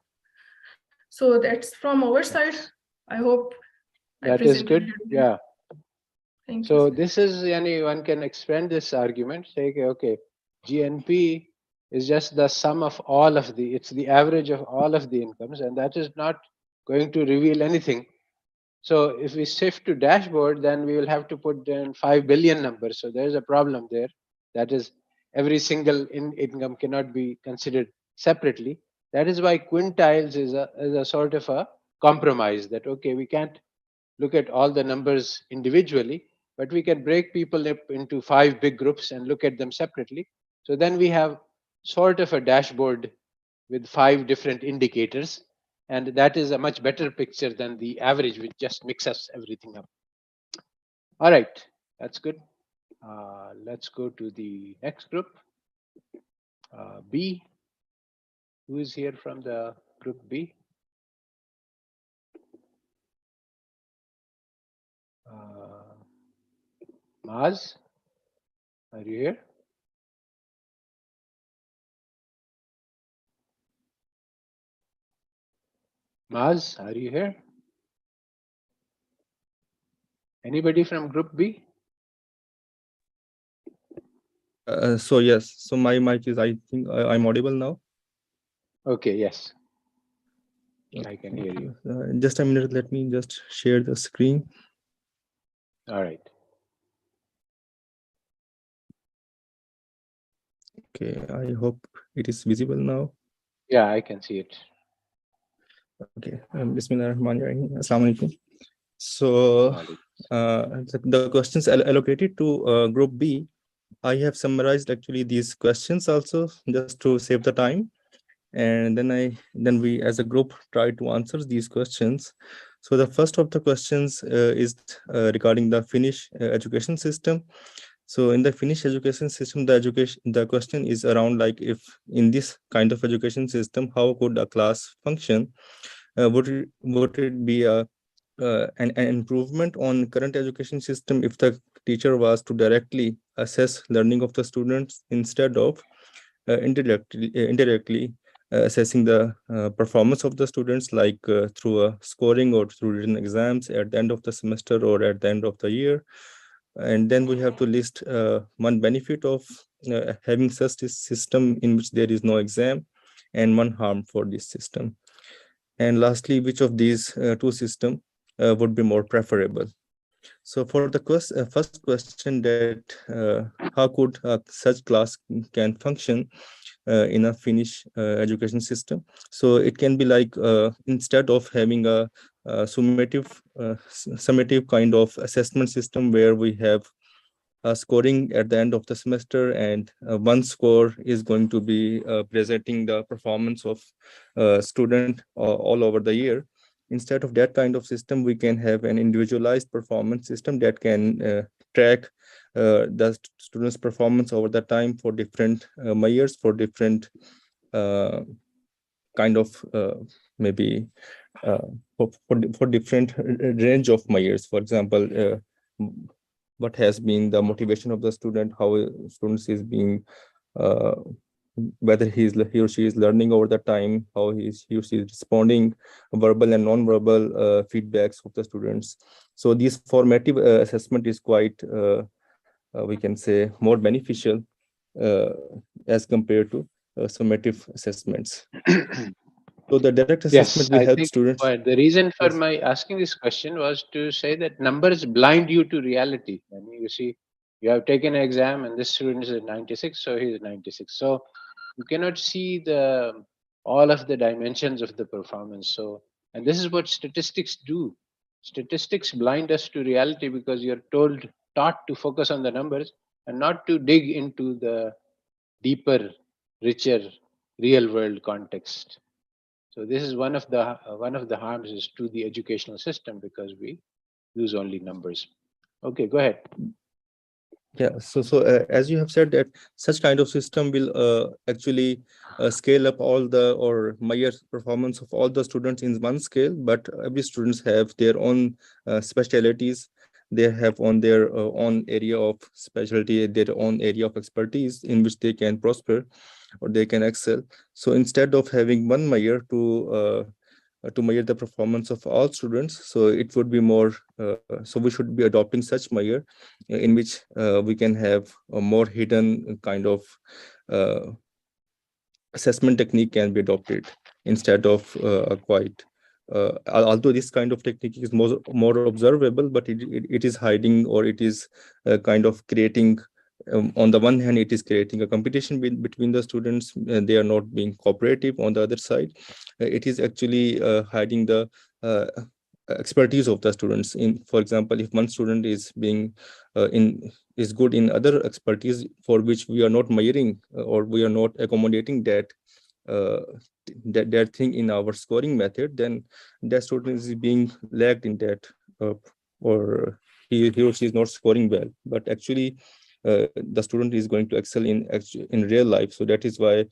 So that's from our side. I hope I That is presented good. it well. Yeah. Thank you, So sir. this is, one can expand this argument, say, okay, GNP is just the sum of all of it's the average of all of the incomes, and that is not going to reveal anything. So if we shift to dashboard, then we will have to put in 5 billion numbers. So there's a problem there. That is, every single income cannot be considered separately. That is why quintiles is a sort of a compromise that, okay, we can't look at all the numbers individually, but we can break people up into 5 big groups and look at them separately. So then we have sort of a dashboard with 5 different indicators, and that is a much better picture than the average, which just mixes everything up. All right, that's good. Let's go to the next group, B. Who is here from the group B? Maz, are you here? Maz, are you here? Anybody from group B? So yes, so my mic is, I think I'm audible now. Okay, yes. I can hear you. Just a minute, let me just share the screen. All right. Okay, I hope it is visible now. Yeah, I can see it. Okay, Bismillahirrahmanirrahim. Assalamu alaikum. So the questions allocated to group B, I have summarized actually these questions also just to save the time, and then we as a group try to answer these questions. So the first of the questions is regarding the Finnish education system. So in the Finnish education system, the question is around like, if in this kind of education system, how could a class function? Would it be an improvement on current education system if the teacher was to directly assess learning of the students instead of indirectly assessing the performance of the students, like through a scoring or through written exams at the end of the semester or at the end of the year? And then we have to list one benefit of having such a system in which there is no exam, and one harm for this system. And lastly, which of these two systems would be more preferable? So for the first question, that how could such class can function in a Finnish education system? So it can be like, instead of having a summative kind of assessment system where we have scoring at the end of the semester, and one score is going to be presenting the performance of student all over the year. Instead of that kind of system, we can have an individualized performance system that can track the students' performance over the time for different years, for different kind of maybe for different range of measures. For example, what has been the motivation of the student, how students is being uh, whether he or she is learning over the time, how he or she is responding, verbal and non-verbal feedbacks of the students. So this formative assessment is quite we can say more beneficial uh, as compared to summative assessments. So the direct assessment Yes, will I help think students. the reason for Yes. my asking this question was to say that numbers blind you to reality. I mean, you see, you have taken an exam and this student is at 96, so he is 96. So you cannot see the all of the dimensions of the performance. So, and this is what statistics do. Statistics blind us to reality because you're taught to focus on the numbers and not to dig into the deeper, richer, real world context. So this is one of the harms is to the educational system because we use only numbers. Okay, go ahead. Yeah, so as you have said that such kind of system will actually scale up all the or measure performance of all the students in one scale, but every students have their own specialities. They have on their own area of specialty, their own area of expertise in which they can prosper or they can excel. So instead of having one measure to measure the performance of all students, so it would be more so we should be adopting such measure in which we can have a more hidden kind of uh, assessment technique can be adopted instead of quite although this kind of technique is more observable, but it is hiding or it is kind of creating on the one hand it is creating a competition between the students, they are not being cooperative. On the other side, it is actually hiding the uh, expertise of the students. In, for example, if one student is being in is good in other expertise for which we are not measuring or we are not accommodating uh, that thing in our scoring method, then that student is being lagged in that or he or she is not scoring well, but actually the student is going to excel in real life. So that is why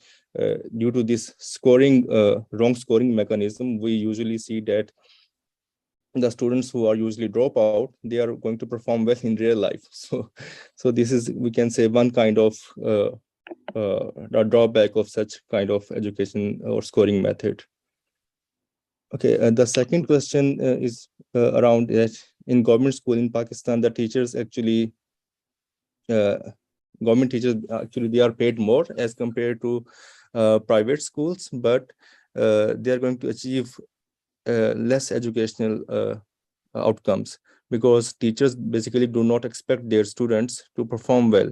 due to this scoring wrong scoring mechanism, we usually see that the students who are usually drop out, they are going to perform well in real life. So this is, we can say, one kind of the drawback of such kind of education or scoring method. Okay, the second question is around that in government school in Pakistan, the teachers actually, uh, government teachers actually they are paid more as compared to private schools, but they are going to achieve less educational outcomes because teachers basically do not expect their students to perform well.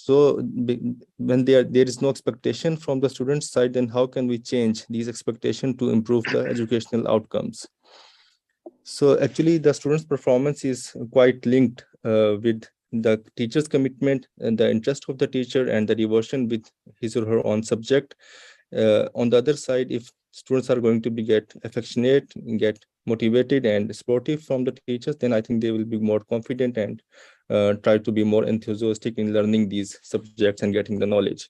So when there is no expectation from the student side, then how can we change these expectations to improve the educational outcomes? So actually the student's performance is quite linked with the teacher's commitment and the interest of the teacher and the devotion with his or her own subject. On the other side, if students are going to be get affectionate, get motivated and supportive from the teachers, then I think they will be more confident and try to be more enthusiastic in learning these subjects and getting the knowledge.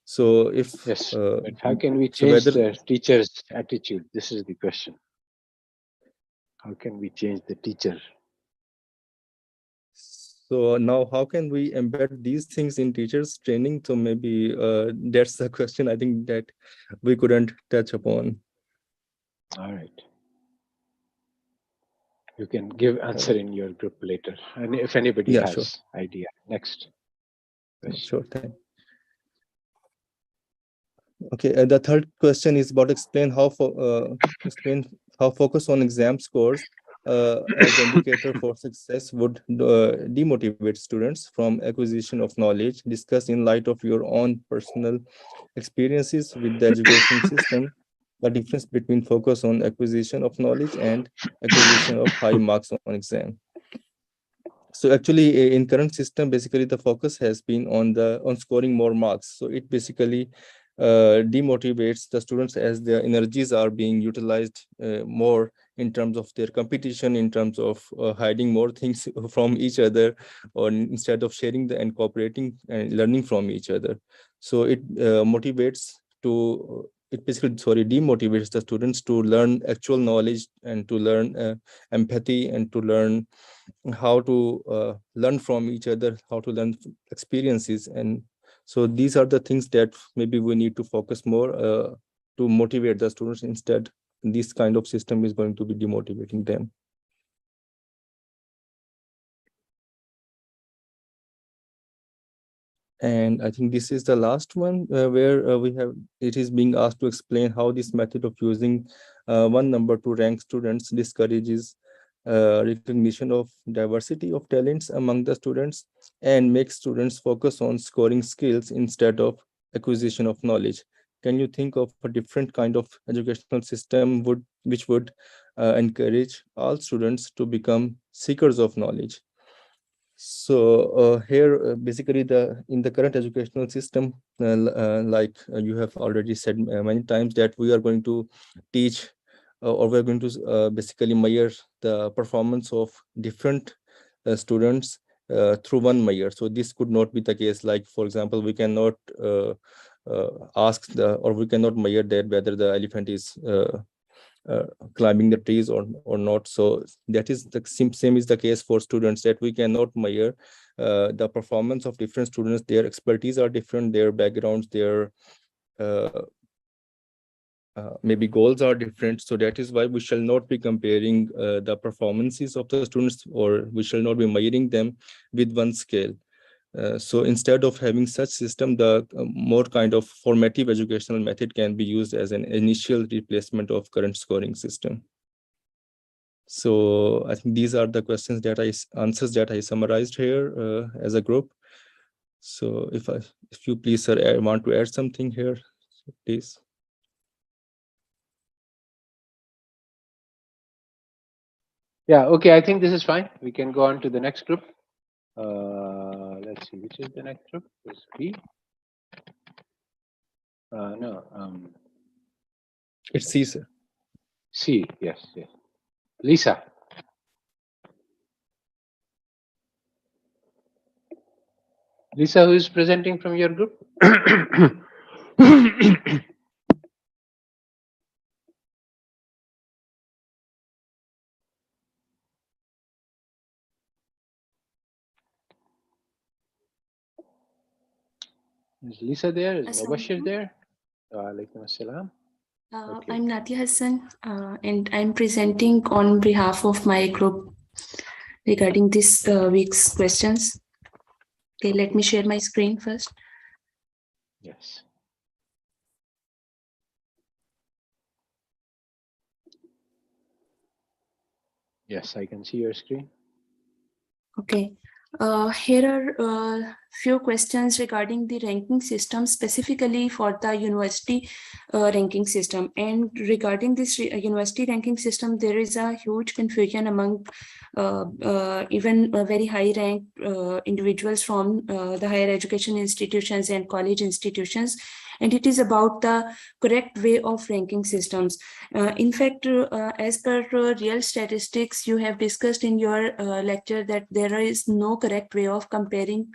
So if Yes, but how can we so change whether the teacher's attitude? This is the question. How can we change the teacher? so now how can we embed these things in teachers training? So maybe that's the question I think that we couldn't touch upon. All right. You can give Uh, answer in your group later. And if anybody yeah, sure, has idea. Next question. sure thing. Okay, the third question is about explain how focus on exam scores as the indicator for success would demotivate students from acquisition of knowledge. Discuss in light of your own personal experiences with the education system the difference between focus on acquisition of knowledge and acquisition of high marks on exam. So actually in current system, basically the focus has been on scoring more marks. So it basically demotivates the students as their energies are being utilized more in terms of their competition, in terms of hiding more things from each other, or instead of sharing the and cooperating and learning from each other. So it motivates to it basically, sorry, demotivates the students to learn actual knowledge and to learn empathy and to learn how to learn from each other, how to learn experiences. And so these are the things that maybe we need to focus more to motivate the students. Instead, this kind of system is going to be demotivating them. And I think this is the last one where it is being asked to explain how this method of using one number to rank students discourages recognition of diversity of talents among the students and makes students focus on scoring skills instead of acquisition of knowledge. Can you think of a different kind of educational system which would encourage all students to become seekers of knowledge? So here, basically, in the current educational system, like you have already said many times, that we are going to teach or we're going to basically measure the performance of different students through one measure. So this could not be the case. Like, for example, we cannot we cannot measure that whether the elephant is climbing the trees or not. So that is the same is the case for students, that we cannot measure the performance of different students. Their expertise are different, their backgrounds, their maybe goals are different. So that is why we shall not be comparing the performances of the students, or we shall not be measuring them with one scale. So instead of having such system, the more kind of formative educational method can be used as an initial replacement of current scoring system. So I think these are the answers that I summarized here as a group. So if you please, sir, want to add something here, please. Yeah, okay, I think this is fine. We can go on to the next group. Let's see, which is the next group? Is B? No, It's C, sir. C, yes, yes. Lisa. Lisa, who is presenting from your group? Is Lisa there? Is Mubashir Assalamualaikum. there? Alaikum assalam. Okay. I'm Nadia Hassan, and I'm presenting on behalf of my group regarding this week's questions. Okay, let me share my screen first. Yes. Yes, I can see your screen. Okay. Here are few questions regarding the ranking system, specifically for the university ranking system. And regarding this university ranking system, there is a huge confusion among even very high ranked individuals from the higher education institutions and college institutions. And it is about the correct way of ranking systems. In fact, as per real statistics, you have discussed in your lecture that there is no correct way of comparing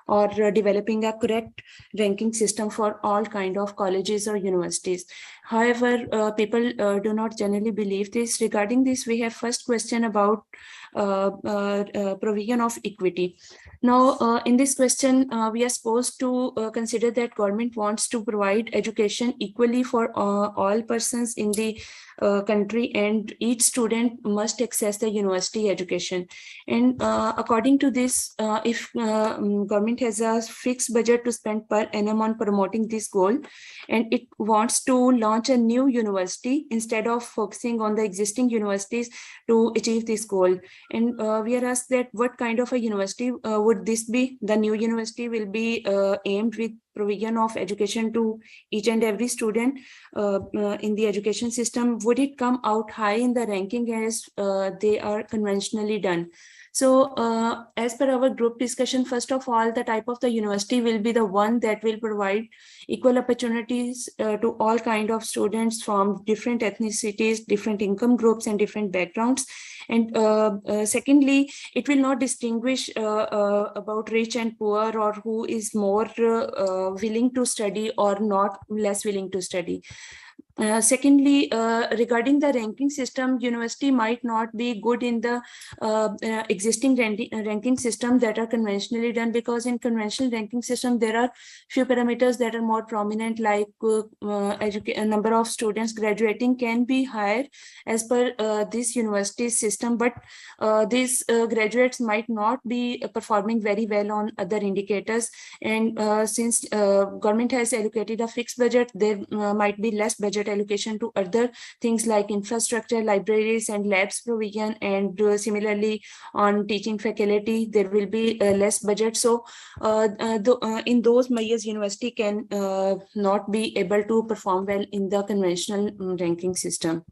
or developing a correct ranking system for all kind of colleges or universities. However, people do not generally believe this. Regarding this, we have first question about provision of equity. Now, in this question, we are supposed to consider that government wants to provide education equally for all persons in the country, and each student must access the university education. And according to this, if government has a fixed budget to spend per annum on promoting this goal, and it wants to launch a new university instead of focusing on the existing universities to achieve this goal. And we are asked that what kind of a university would this be? The new university will be aimed with provision of education to each and every student in the education system. Would it come out high in the ranking as they are conventionally done? So as per our group discussion, first of all, the type of the university will be the one that will provide equal opportunities to all kind of students from different ethnicities, different income groups, and different backgrounds. And secondly, it will not distinguish about rich and poor, or who is more willing to study or not less willing to study. Secondly, regarding the ranking system, university might not be good in the existing ranking system that are conventionally done, because in conventional ranking system there are few parameters that are more prominent, like number of students graduating can be higher as per this university system, but these graduates might not be performing very well on other indicators. And since government has allocated a fixed budget, there might be less budget allocation to other things like infrastructure, libraries, and labs provision. And similarly, on teaching faculty, there will be less budget. So in those measures, university can not be able to perform well in the conventional ranking system.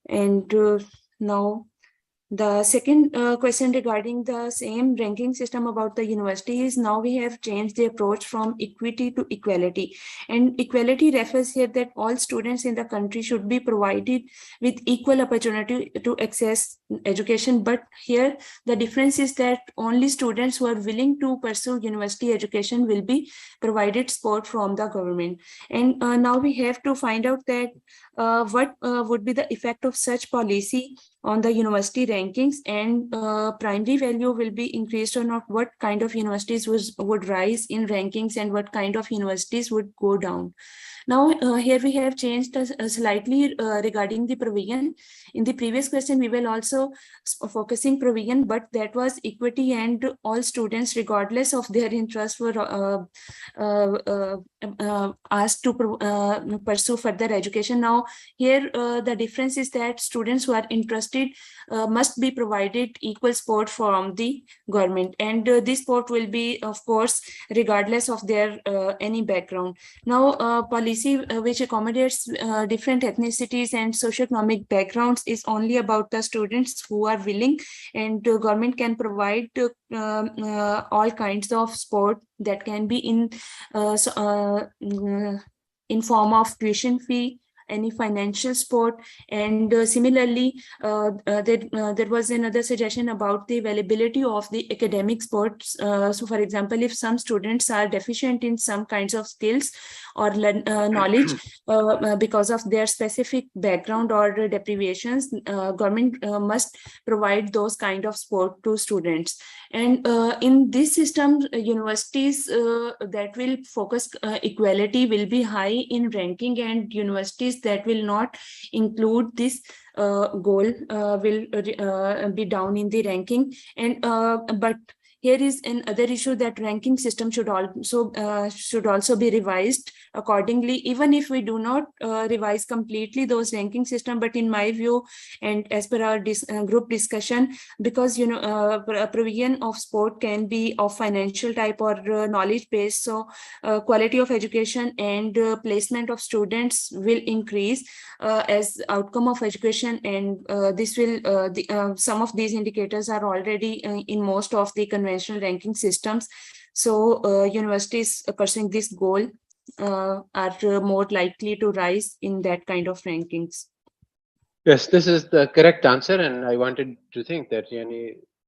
And now the second question regarding the same ranking system about the university is, now we have changed the approach from equity to equality. And equality refers here that all students in the country should be provided with equal opportunity to access education. But here the difference is that only students who are willing to pursue university education will be provided support from the government. And now we have to find out that what would be the effect of such policy on the university rankings, and primary value will be increased or not, what kind of universities would rise in rankings, and what kind of universities would go down. Now, here we have changed slightly regarding the provision. In the previous question, we were also focusing provision, but that was equity, and all students, regardless of their interest, were asked to pursue further education. Now, here the difference is that students who are interested must be provided equal support from the government, and this support will be, of course, regardless of their any background. Now, policy which accommodates different ethnicities and socioeconomic backgrounds is only about the students who are willing, and government can provide all kinds of support that can be in form of tuition fee, any financial support. And similarly, there was another suggestion about the availability of the academic supports. So for example, if some students are deficient in some kinds of skills or knowledge because of their specific background or deprivations, government must provide those kind of support to students. And in this system, universities that will focus equality will be high in ranking, and universities that will not include this goal will be down in the ranking. And but here is another issue, that ranking system should also be revised accordingly, even if we do not revise completely those ranking system. But in my view, and as per our group discussion, because a provision of sport can be of financial type or knowledge based, so quality of education and placement of students will increase as outcome of education. And this will some of these indicators are already in most of the conventional ranking systems. So universities pursuing this goal are more likely to rise in that kind of rankings. Yes, this is the correct answer, and I wanted to think that,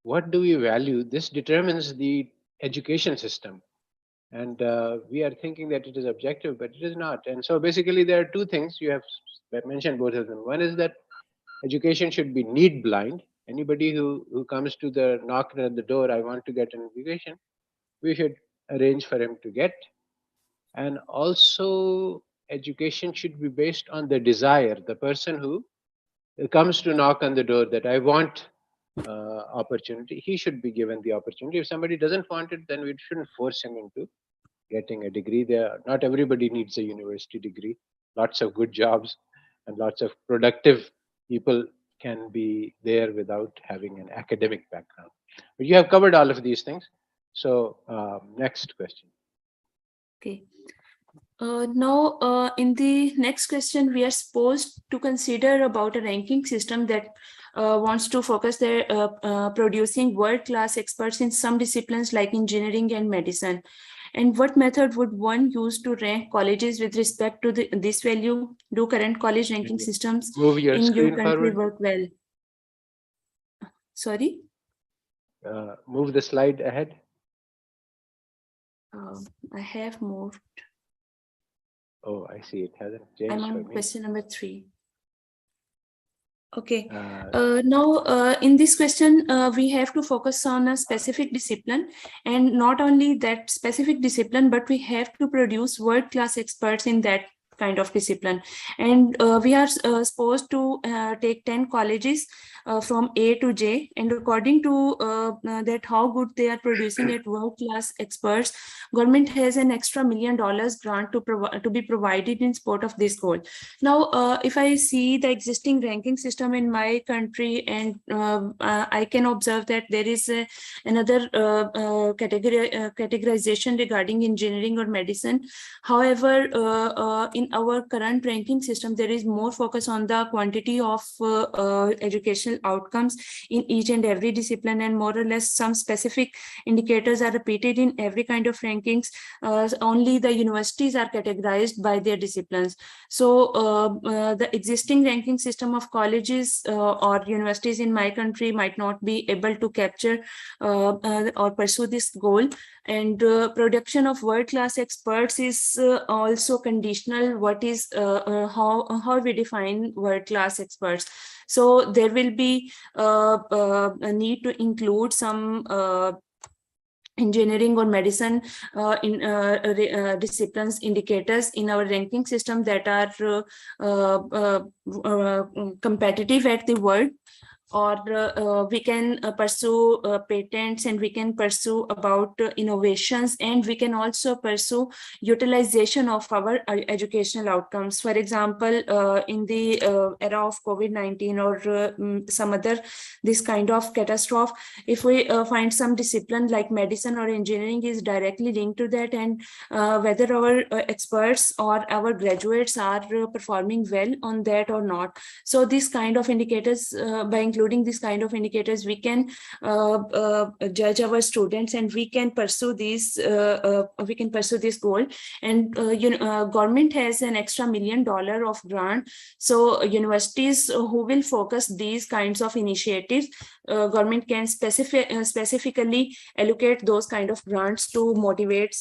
what do we value? This determines the education system, and we are thinking that it is objective, but it is not. And so, basically, there are two things you have mentioned, both of them. One is that education should be need blind. Anybody who comes to the knock at the door, I want to get an education, we should arrange for him to get. And also, education should be based on the desire. The person who comes to knock on the door that I want opportunity, he should be given the opportunity. If somebody doesn't want it, then we shouldn't force him into getting a degree. Not everybody needs a university degree. Lots of good jobs and lots of productive people can be there without having an academic background. But you have covered all of these things. So next question. Okay. Now, in the next question, we are supposed to consider about a ranking system that wants to focus their producing world-class experts in some disciplines like engineering and medicine. And what method would one use to rank colleges with respect to this value? Do current college ranking systems Move your in your screen country forward. work well? Sorry? Move the slide ahead. I have moved. Oh, I see. It hasn't changed I'm for on me. question number 3. Okay. Uh, Now, in this question, we have to focus on a specific discipline, and not only that specific discipline, but we have to produce world-class experts in that kind of discipline. And we are supposed to take 10 colleges from A to J, and according to that how good they are producing at world-class experts, government has an extra $1 million grant to be provided in support of this goal. Now, if I see the existing ranking system in my country, and I can observe that there is another categorization regarding engineering or medicine. However, in our current ranking system, there is more focus on the quantity of educational outcomes in each and every discipline, and more or less some specific indicators are repeated in every kind of rankings. Only the universities are categorized by their disciplines. So the existing ranking system of colleges or universities in my country might not be able to capture or pursue this goal. And production of world-class experts is also conditional. What is how we define world-class experts? So there will be a need to include some engineering or medicine disciplines indicators in our ranking system that are competitive at the world. Or we can pursue patents, and we can pursue about innovations, and we can also pursue utilization of our educational outcomes. For example, in the era of COVID-19 or some other this kind of catastrophe, if we find some discipline like medicine or engineering is directly linked to that, and whether our experts or our graduates are performing well on that or not. So this kind of indicators, by including this kind of indicators, we can judge our students, and we can pursue this goal. And government has an extra $1 million of grant. So universities who will focus these kinds of initiatives, government can specifically allocate those kind of grants to motivate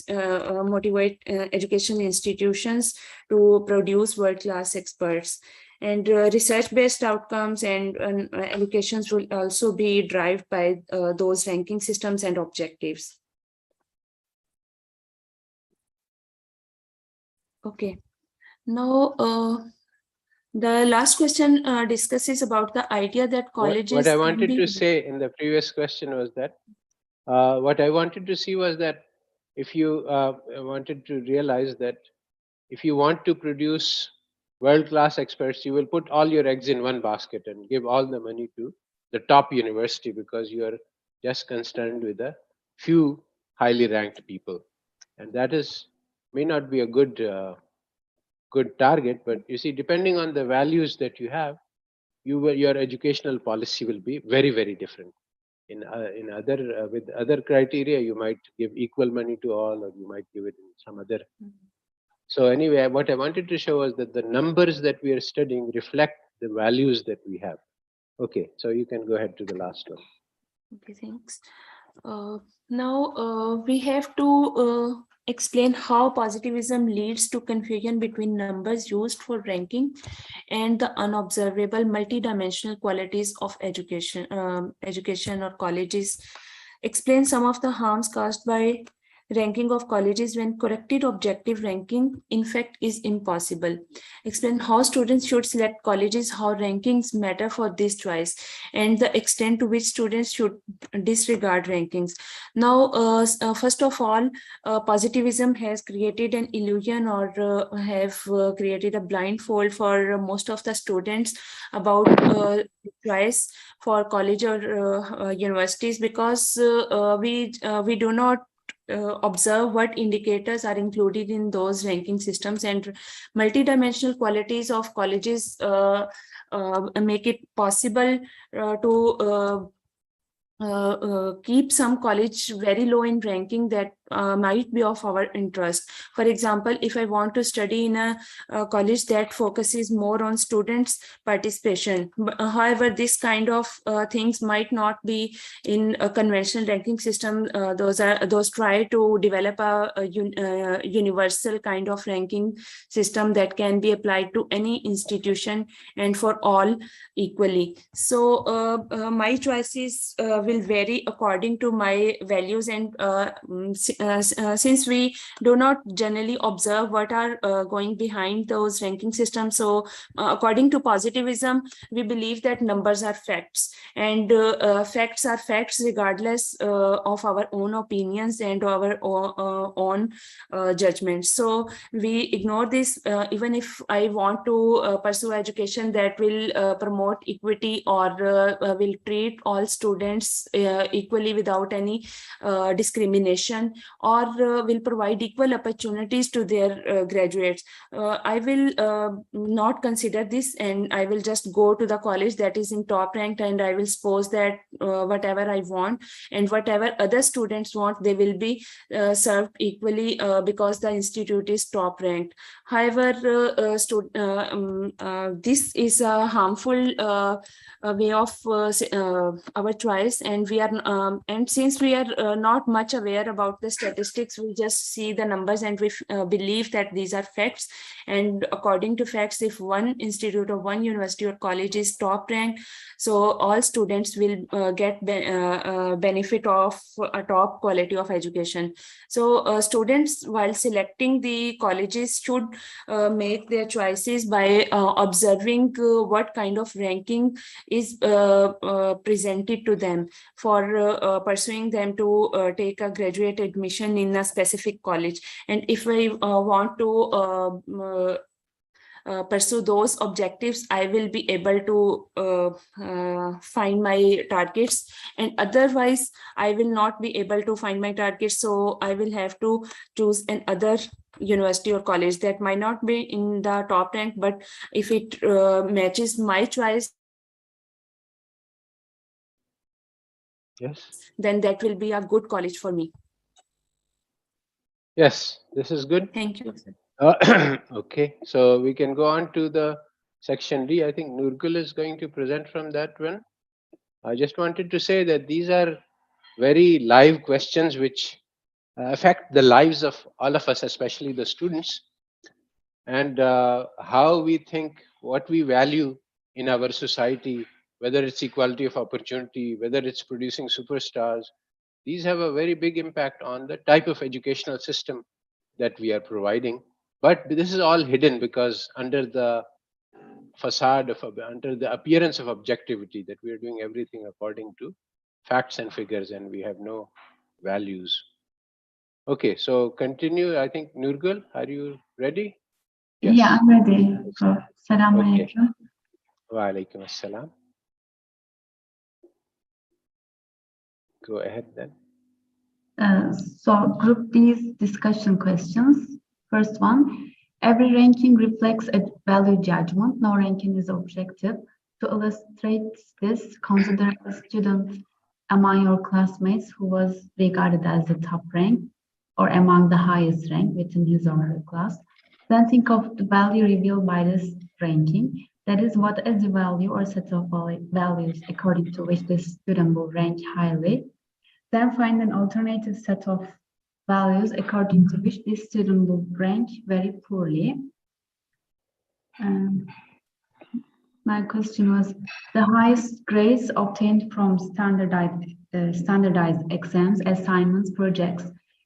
education institutions to produce world-class experts. And research-based outcomes and allocations will also be derived by those ranking systems and objectives. Okay. Now, the last question discusses about the idea that colleges. What I wanted to say in the previous question was that what I wanted to see was that if you wanted to realize that if you want to produce world-class experts, you will put all your eggs in one basket and give all the money to the top university, because you are just concerned with a few highly ranked people, and that may not be a good target. But you see, depending on the values that you have, your educational policy will be very, very different. In other with other criteria, you might give equal money to all, or you might give it in some other. So anyway, what I wanted to show was that the numbers that we are studying reflect the values that we have. Okay, so you can go ahead to the last one. Okay, thanks. Now we have to explain how positivism leads to confusion between numbers used for ranking and the unobservable multidimensional qualities of education or colleges. Explain some of the harms caused by ranking of colleges when corrected objective ranking in fact is impossible. Explain how students should select colleges, how rankings matter for this choice, and the extent to which students should disregard rankings. Now, first of all, positivism has created an illusion, or have created a blindfold for most of the students about choice for college or universities, because we do not observe what indicators are included in those ranking systems, and multidimensional qualities of colleges make it possible to keep some college very low in ranking that might be of our interest. For example, if I want to study in a college that focuses more on students' participation, however, this kind of things might not be in a conventional ranking system. Those try to develop a universal kind of ranking system that can be applied to any institution and for all equally. So my choices will vary according to my values, and since we do not generally observe what are going behind those ranking systems, so according to positivism, we believe that numbers are facts, and facts are facts regardless of our own opinions and our own judgments. So we ignore this even if I want to pursue education that will promote equity or will treat all students equally without any discrimination, or will provide equal opportunities to their graduates. I will not consider this, and I will just go to the college that is in top ranked, and I will suppose that whatever I want and whatever other students want, they will be served equally because the institute is top ranked. However, this is a harmful way of our choice, and we are and since we are not much aware about the statistics, we just see the numbers and we believe that these are facts. And according to facts, if one institute or one university or college is top ranked, so all students will get benefit of a top quality of education. So students, while selecting the colleges, should make their choices by observing what kind of ranking is presented to them for pursuing them to take a graduate admission in a specific college. And if I want to pursue those objectives, I will be able to find my targets, and otherwise I will not be able to find my targets. So I will have to choose another university or college that might not be in the top rank, but if it matches my choice, Yes. then that will be a good college for me. Yes, this is good. Thank you. Okay, so we can go on to the section D. I think Nurgul is going to present from that one. I just wanted to say that these are very live questions which affect the lives of all of us, especially the students, and how we think, what we value in our society, whether it's equality of opportunity, whether it's producing superstars. These have a very big impact on the type of educational system that we are providing. But this is all hidden because under the facade of, under the appearance of objectivity, that we are doing everything according to facts and figures, and we have no values. Okay, so continue. I think Nurgul, are you ready? Yes. Yeah, I'm ready. Assalamu Okay. alaikum. Wa alaikum assalam. Go ahead then. So group these discussion questions. First one, every ranking reflects a value judgment. No ranking is objective. To illustrate this, consider a student among your classmates who was regarded as the top rank or among the highest rank within his or her class. Then think of the value revealed by this ranking. That is, what is the value or set of values according to which this student will rank highly. Then find an alternative set of values according to which this student will rank very poorly. My question was, the highest grades obtained from standardized exams, assignments, projects,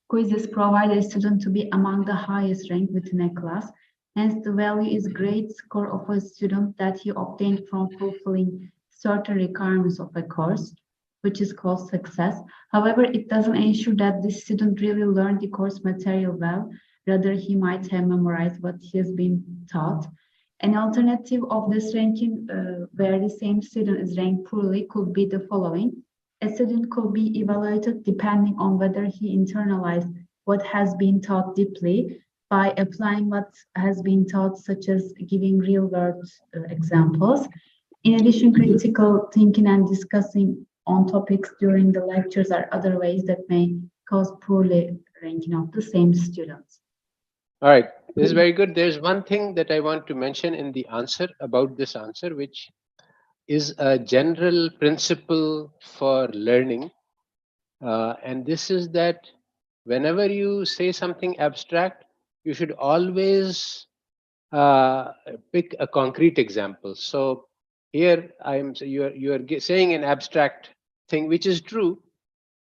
quizzes provide a student to be among the highest rank within a class. Hence, the value is grade score of a student that he obtained from fulfilling certain requirements of a course, which is called success. However, it doesn't ensure that this student really learned the course material well. Rather, he might have memorized what he has been taught. An alternative of this ranking where the same student is ranked poorly could be the following. A student could be evaluated depending on whether he internalized what has been taught deeply, by applying what has been taught, such as giving real-world examples. In addition, critical thinking and discussing on topics during the lectures are other ways that may cause poorly ranking of the same students. All right, this is very good. There's one thing that I want to mention in the answer about this answer, which is a general principle for learning. And this is that whenever you say something abstract, you should always pick a concrete example. So here you are saying an abstract thing, which is true,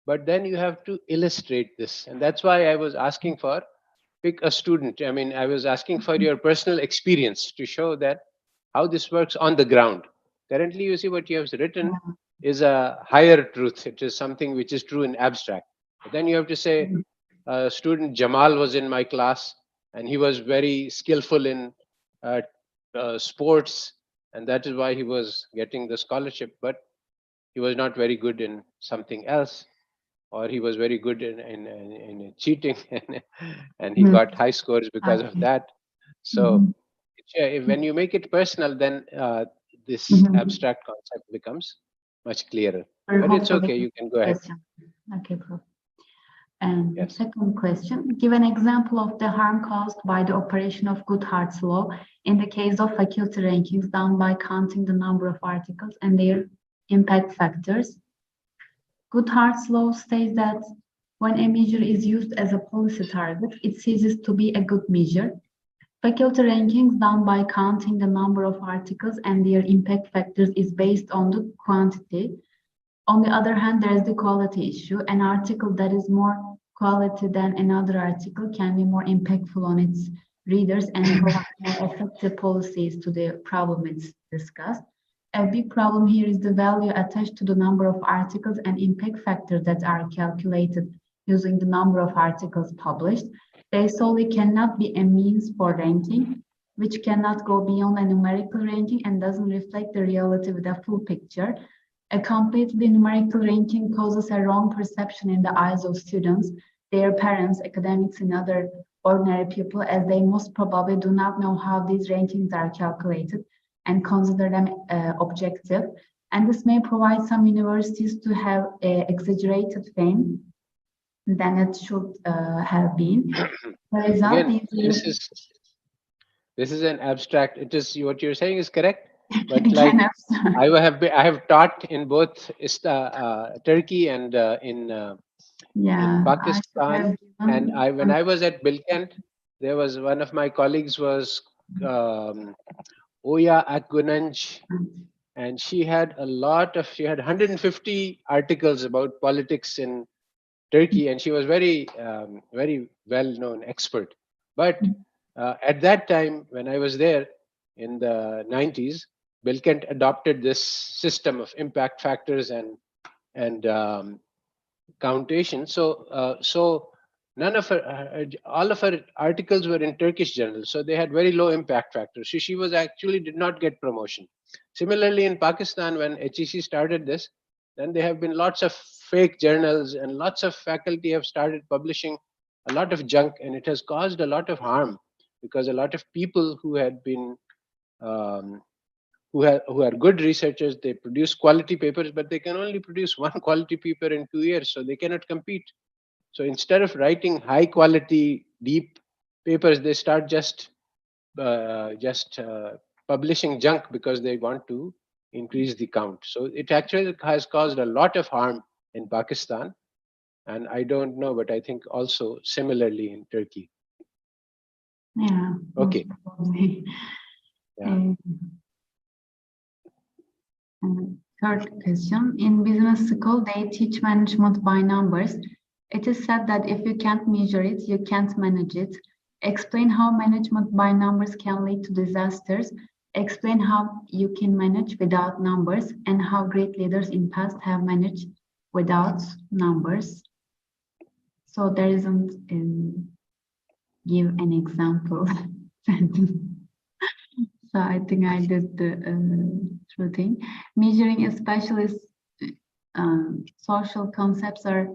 but then you have to illustrate this, and that's why I was asking for pick a student. I mean, I was asking for your personal experience to show that how this works on the ground. Currently, you see what you have written is a higher truth. It is something which is true in abstract. But then you have to say, student Jamal was in my class and he was very skillful in uh, sports, and that is why he was getting the scholarship. But he was not very good in something else, or he was very good in cheating, and he got high scores because of Okay. that. So when you make it personal, then this abstract concept becomes much clearer. But it's okay, you can go ahead. Question. Okay, Prof. And Yes. second question, give an example of the harm caused by the operation of Goodhart's law in the case of faculty rankings done by counting the number of articles and their impact factors. Goodhart's law states that when a measure is used as a policy target, it ceases to be a good measure. Faculty rankings done by counting the number of articles and their impact factors is based on the quantity. On the other hand, there is the quality issue. An article that is more quality than another article can be more impactful on its readers and provide more effective policies to the problem it's discussed. A big problem here is the value attached to the number of articles and impact factors that are calculated using the number of articles published. They solely cannot be a means for ranking, which cannot go beyond a numerical ranking and doesn't reflect the reality with a full picture. A completely numerical ranking causes a wrong perception in the eyes of students, their parents, academics, and other ordinary people, as they most probably do not know how these rankings are calculated and consider them objective. And this may provide some universities to have exaggerated fame than it should have been. The result Again, this is an abstract. It is what you're saying is correct, but like I have taught in both Turkey and in Pakistan, and when I was at Bilkent, there was one of my colleagues was Oya Akgunanj, and she had 150 articles about politics in Turkey, and she was very well-known expert. But at that time, when I was there in the 90s, Bilkent adopted this system of impact factors and countation. So none of her, all of her articles were in Turkish journals, so they had very low impact factors. So she was actually did not get promotion. Similarly, in Pakistan, when HEC started this, then there have been lots of fake journals, and lots of faculty have started publishing a lot of junk, and it has caused a lot of harm because a lot of people who had been um, who are good researchers, they produce quality papers, but they can only produce one quality paper in 2 years, so they cannot compete. So instead of writing high quality, deep papers, they start just publishing junk because they want to increase the count. So it actually has caused a lot of harm in Pakistan, and I don't know, but I think also similarly in Turkey. Yeah. Okay. Yeah. Third question. In business school, they teach management by numbers. It is said that if you can't measure it, you can't manage it. Explain how management by numbers can lead to disasters. Explain how you can manage without numbers and how great leaders in past have managed without numbers. So there isn't give an example. So I think I did the true thing. Measuring, especially social concepts, are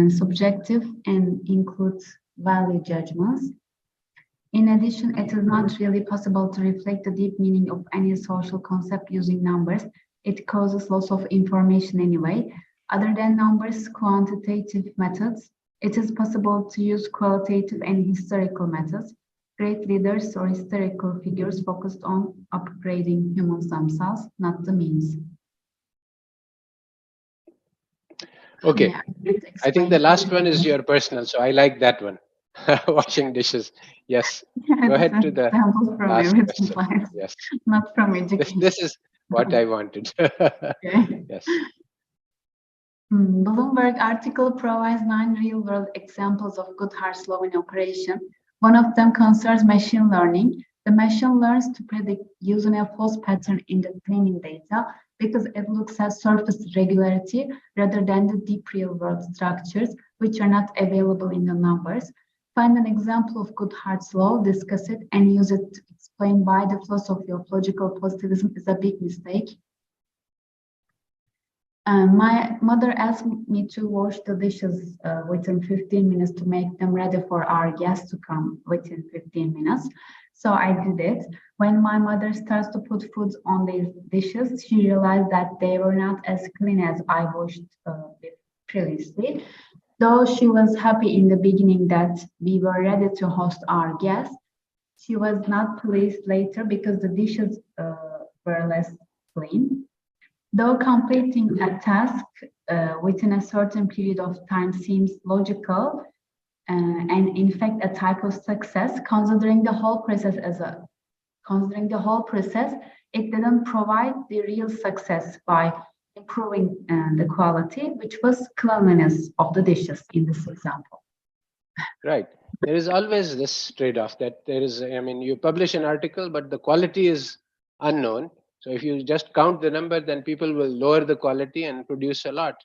subjective and includes value judgments. In addition, it is not really possible to reflect the deep meaning of any social concept using numbers. It causes loss of information anyway. Other than numbers, quantitative methods, it is possible to use qualitative and historical methods. Great leaders or historical figures focused on upgrading humans themselves, not the means. Okay. Yeah, I I think the explained last one is everything. your personal, so I like that one. Washing dishes. Yes. Yeah, Go it's ahead to the examples from last everything question. life, Yes. not from This education. this is what I wanted. Okay. Yes. Bloomberg article provides 9 real-world examples of Goodhart's law in operation. One of them concerns machine learning. The machine learns to predict using a false pattern in the training data because it looks at surface regularity rather than the deep real-world structures, which are not available in the numbers. Find an example of Goodhart's law, discuss it, and use it to explain why the philosophy of logical positivism is a big mistake. My mother asked me to wash the dishes within 15 minutes to make them ready for our guests to come within 15 minutes. So I did it. When my mother starts to put food on these dishes, she realized that they were not as clean as I washed previously. Though she was happy in the beginning that we were ready to host our guests, she was not pleased later because the dishes were less clean. Though completing a task within a certain period of time seems logical and in fact a type of success, considering the whole process, it didn't provide the real success by improving the quality, which was cleanliness of the dishes in this example. Right. There is always this trade-off that there is, I mean, you publish an article, but the quality is unknown. So if you just count the number, then people will lower the quality and produce a lot.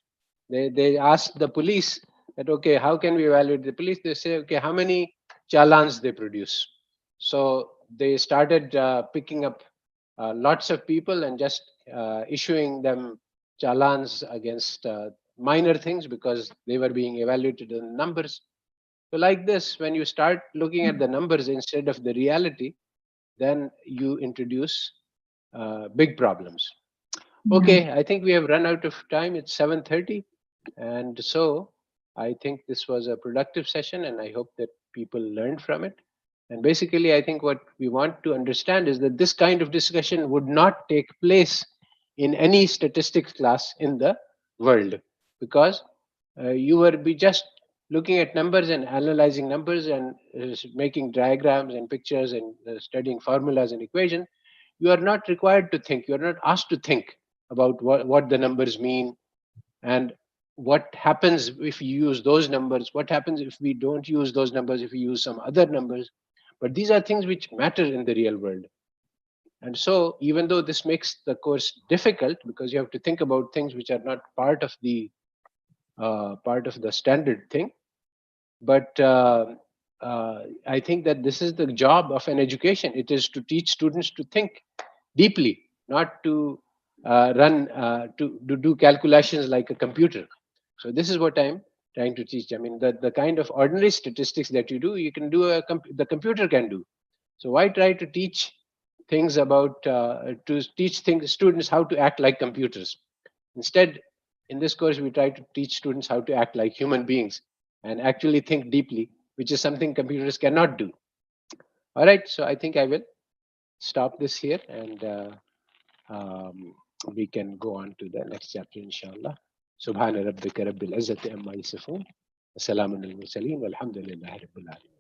They ask the police that, okay, how can we evaluate the police? They say, okay, how many challans they produce. So they started picking up lots of people and just issuing them challans against minor things because they were being evaluated in numbers. So, like this, when you start looking at the numbers instead of the reality, then you introduce big problems. Yeah. Okay, I think we have run out of time. It's 7:30, and so I think this was a productive session, and I hope that people learned from it. And basically, I think what we want to understand is that this kind of discussion would not take place in any statistics class in the world because you would be just looking at numbers and analyzing numbers and making diagrams and pictures and studying formulas and equations. You are not required to think. You are not asked to think about what the numbers mean and what happens if you use those numbers, what happens if we don't use those numbers, if we use some other numbers. But these are things which matter in the real world. And so, even though this makes the course difficult because you have to think about things which are not part of the standard thing, but I think that this is the job of an education. It is to teach students to think deeply, not to to do calculations like a computer. So this is what I'm trying to teach. I mean, the kind of ordinary statistics that you do, you can do the computer can do. So why try to teach things about to teach things students how to act like computers? Instead, in this course, we try to teach students how to act like human beings and actually think deeply, which is something computers cannot do. All right, so I think I will stop this here and um, we can go on to the next chapter, inshallah. Subhana rabbika rabbil izzati amma yasifun. Assalamu alaikum wa sallam. Alhamdulillah rabbil alamin.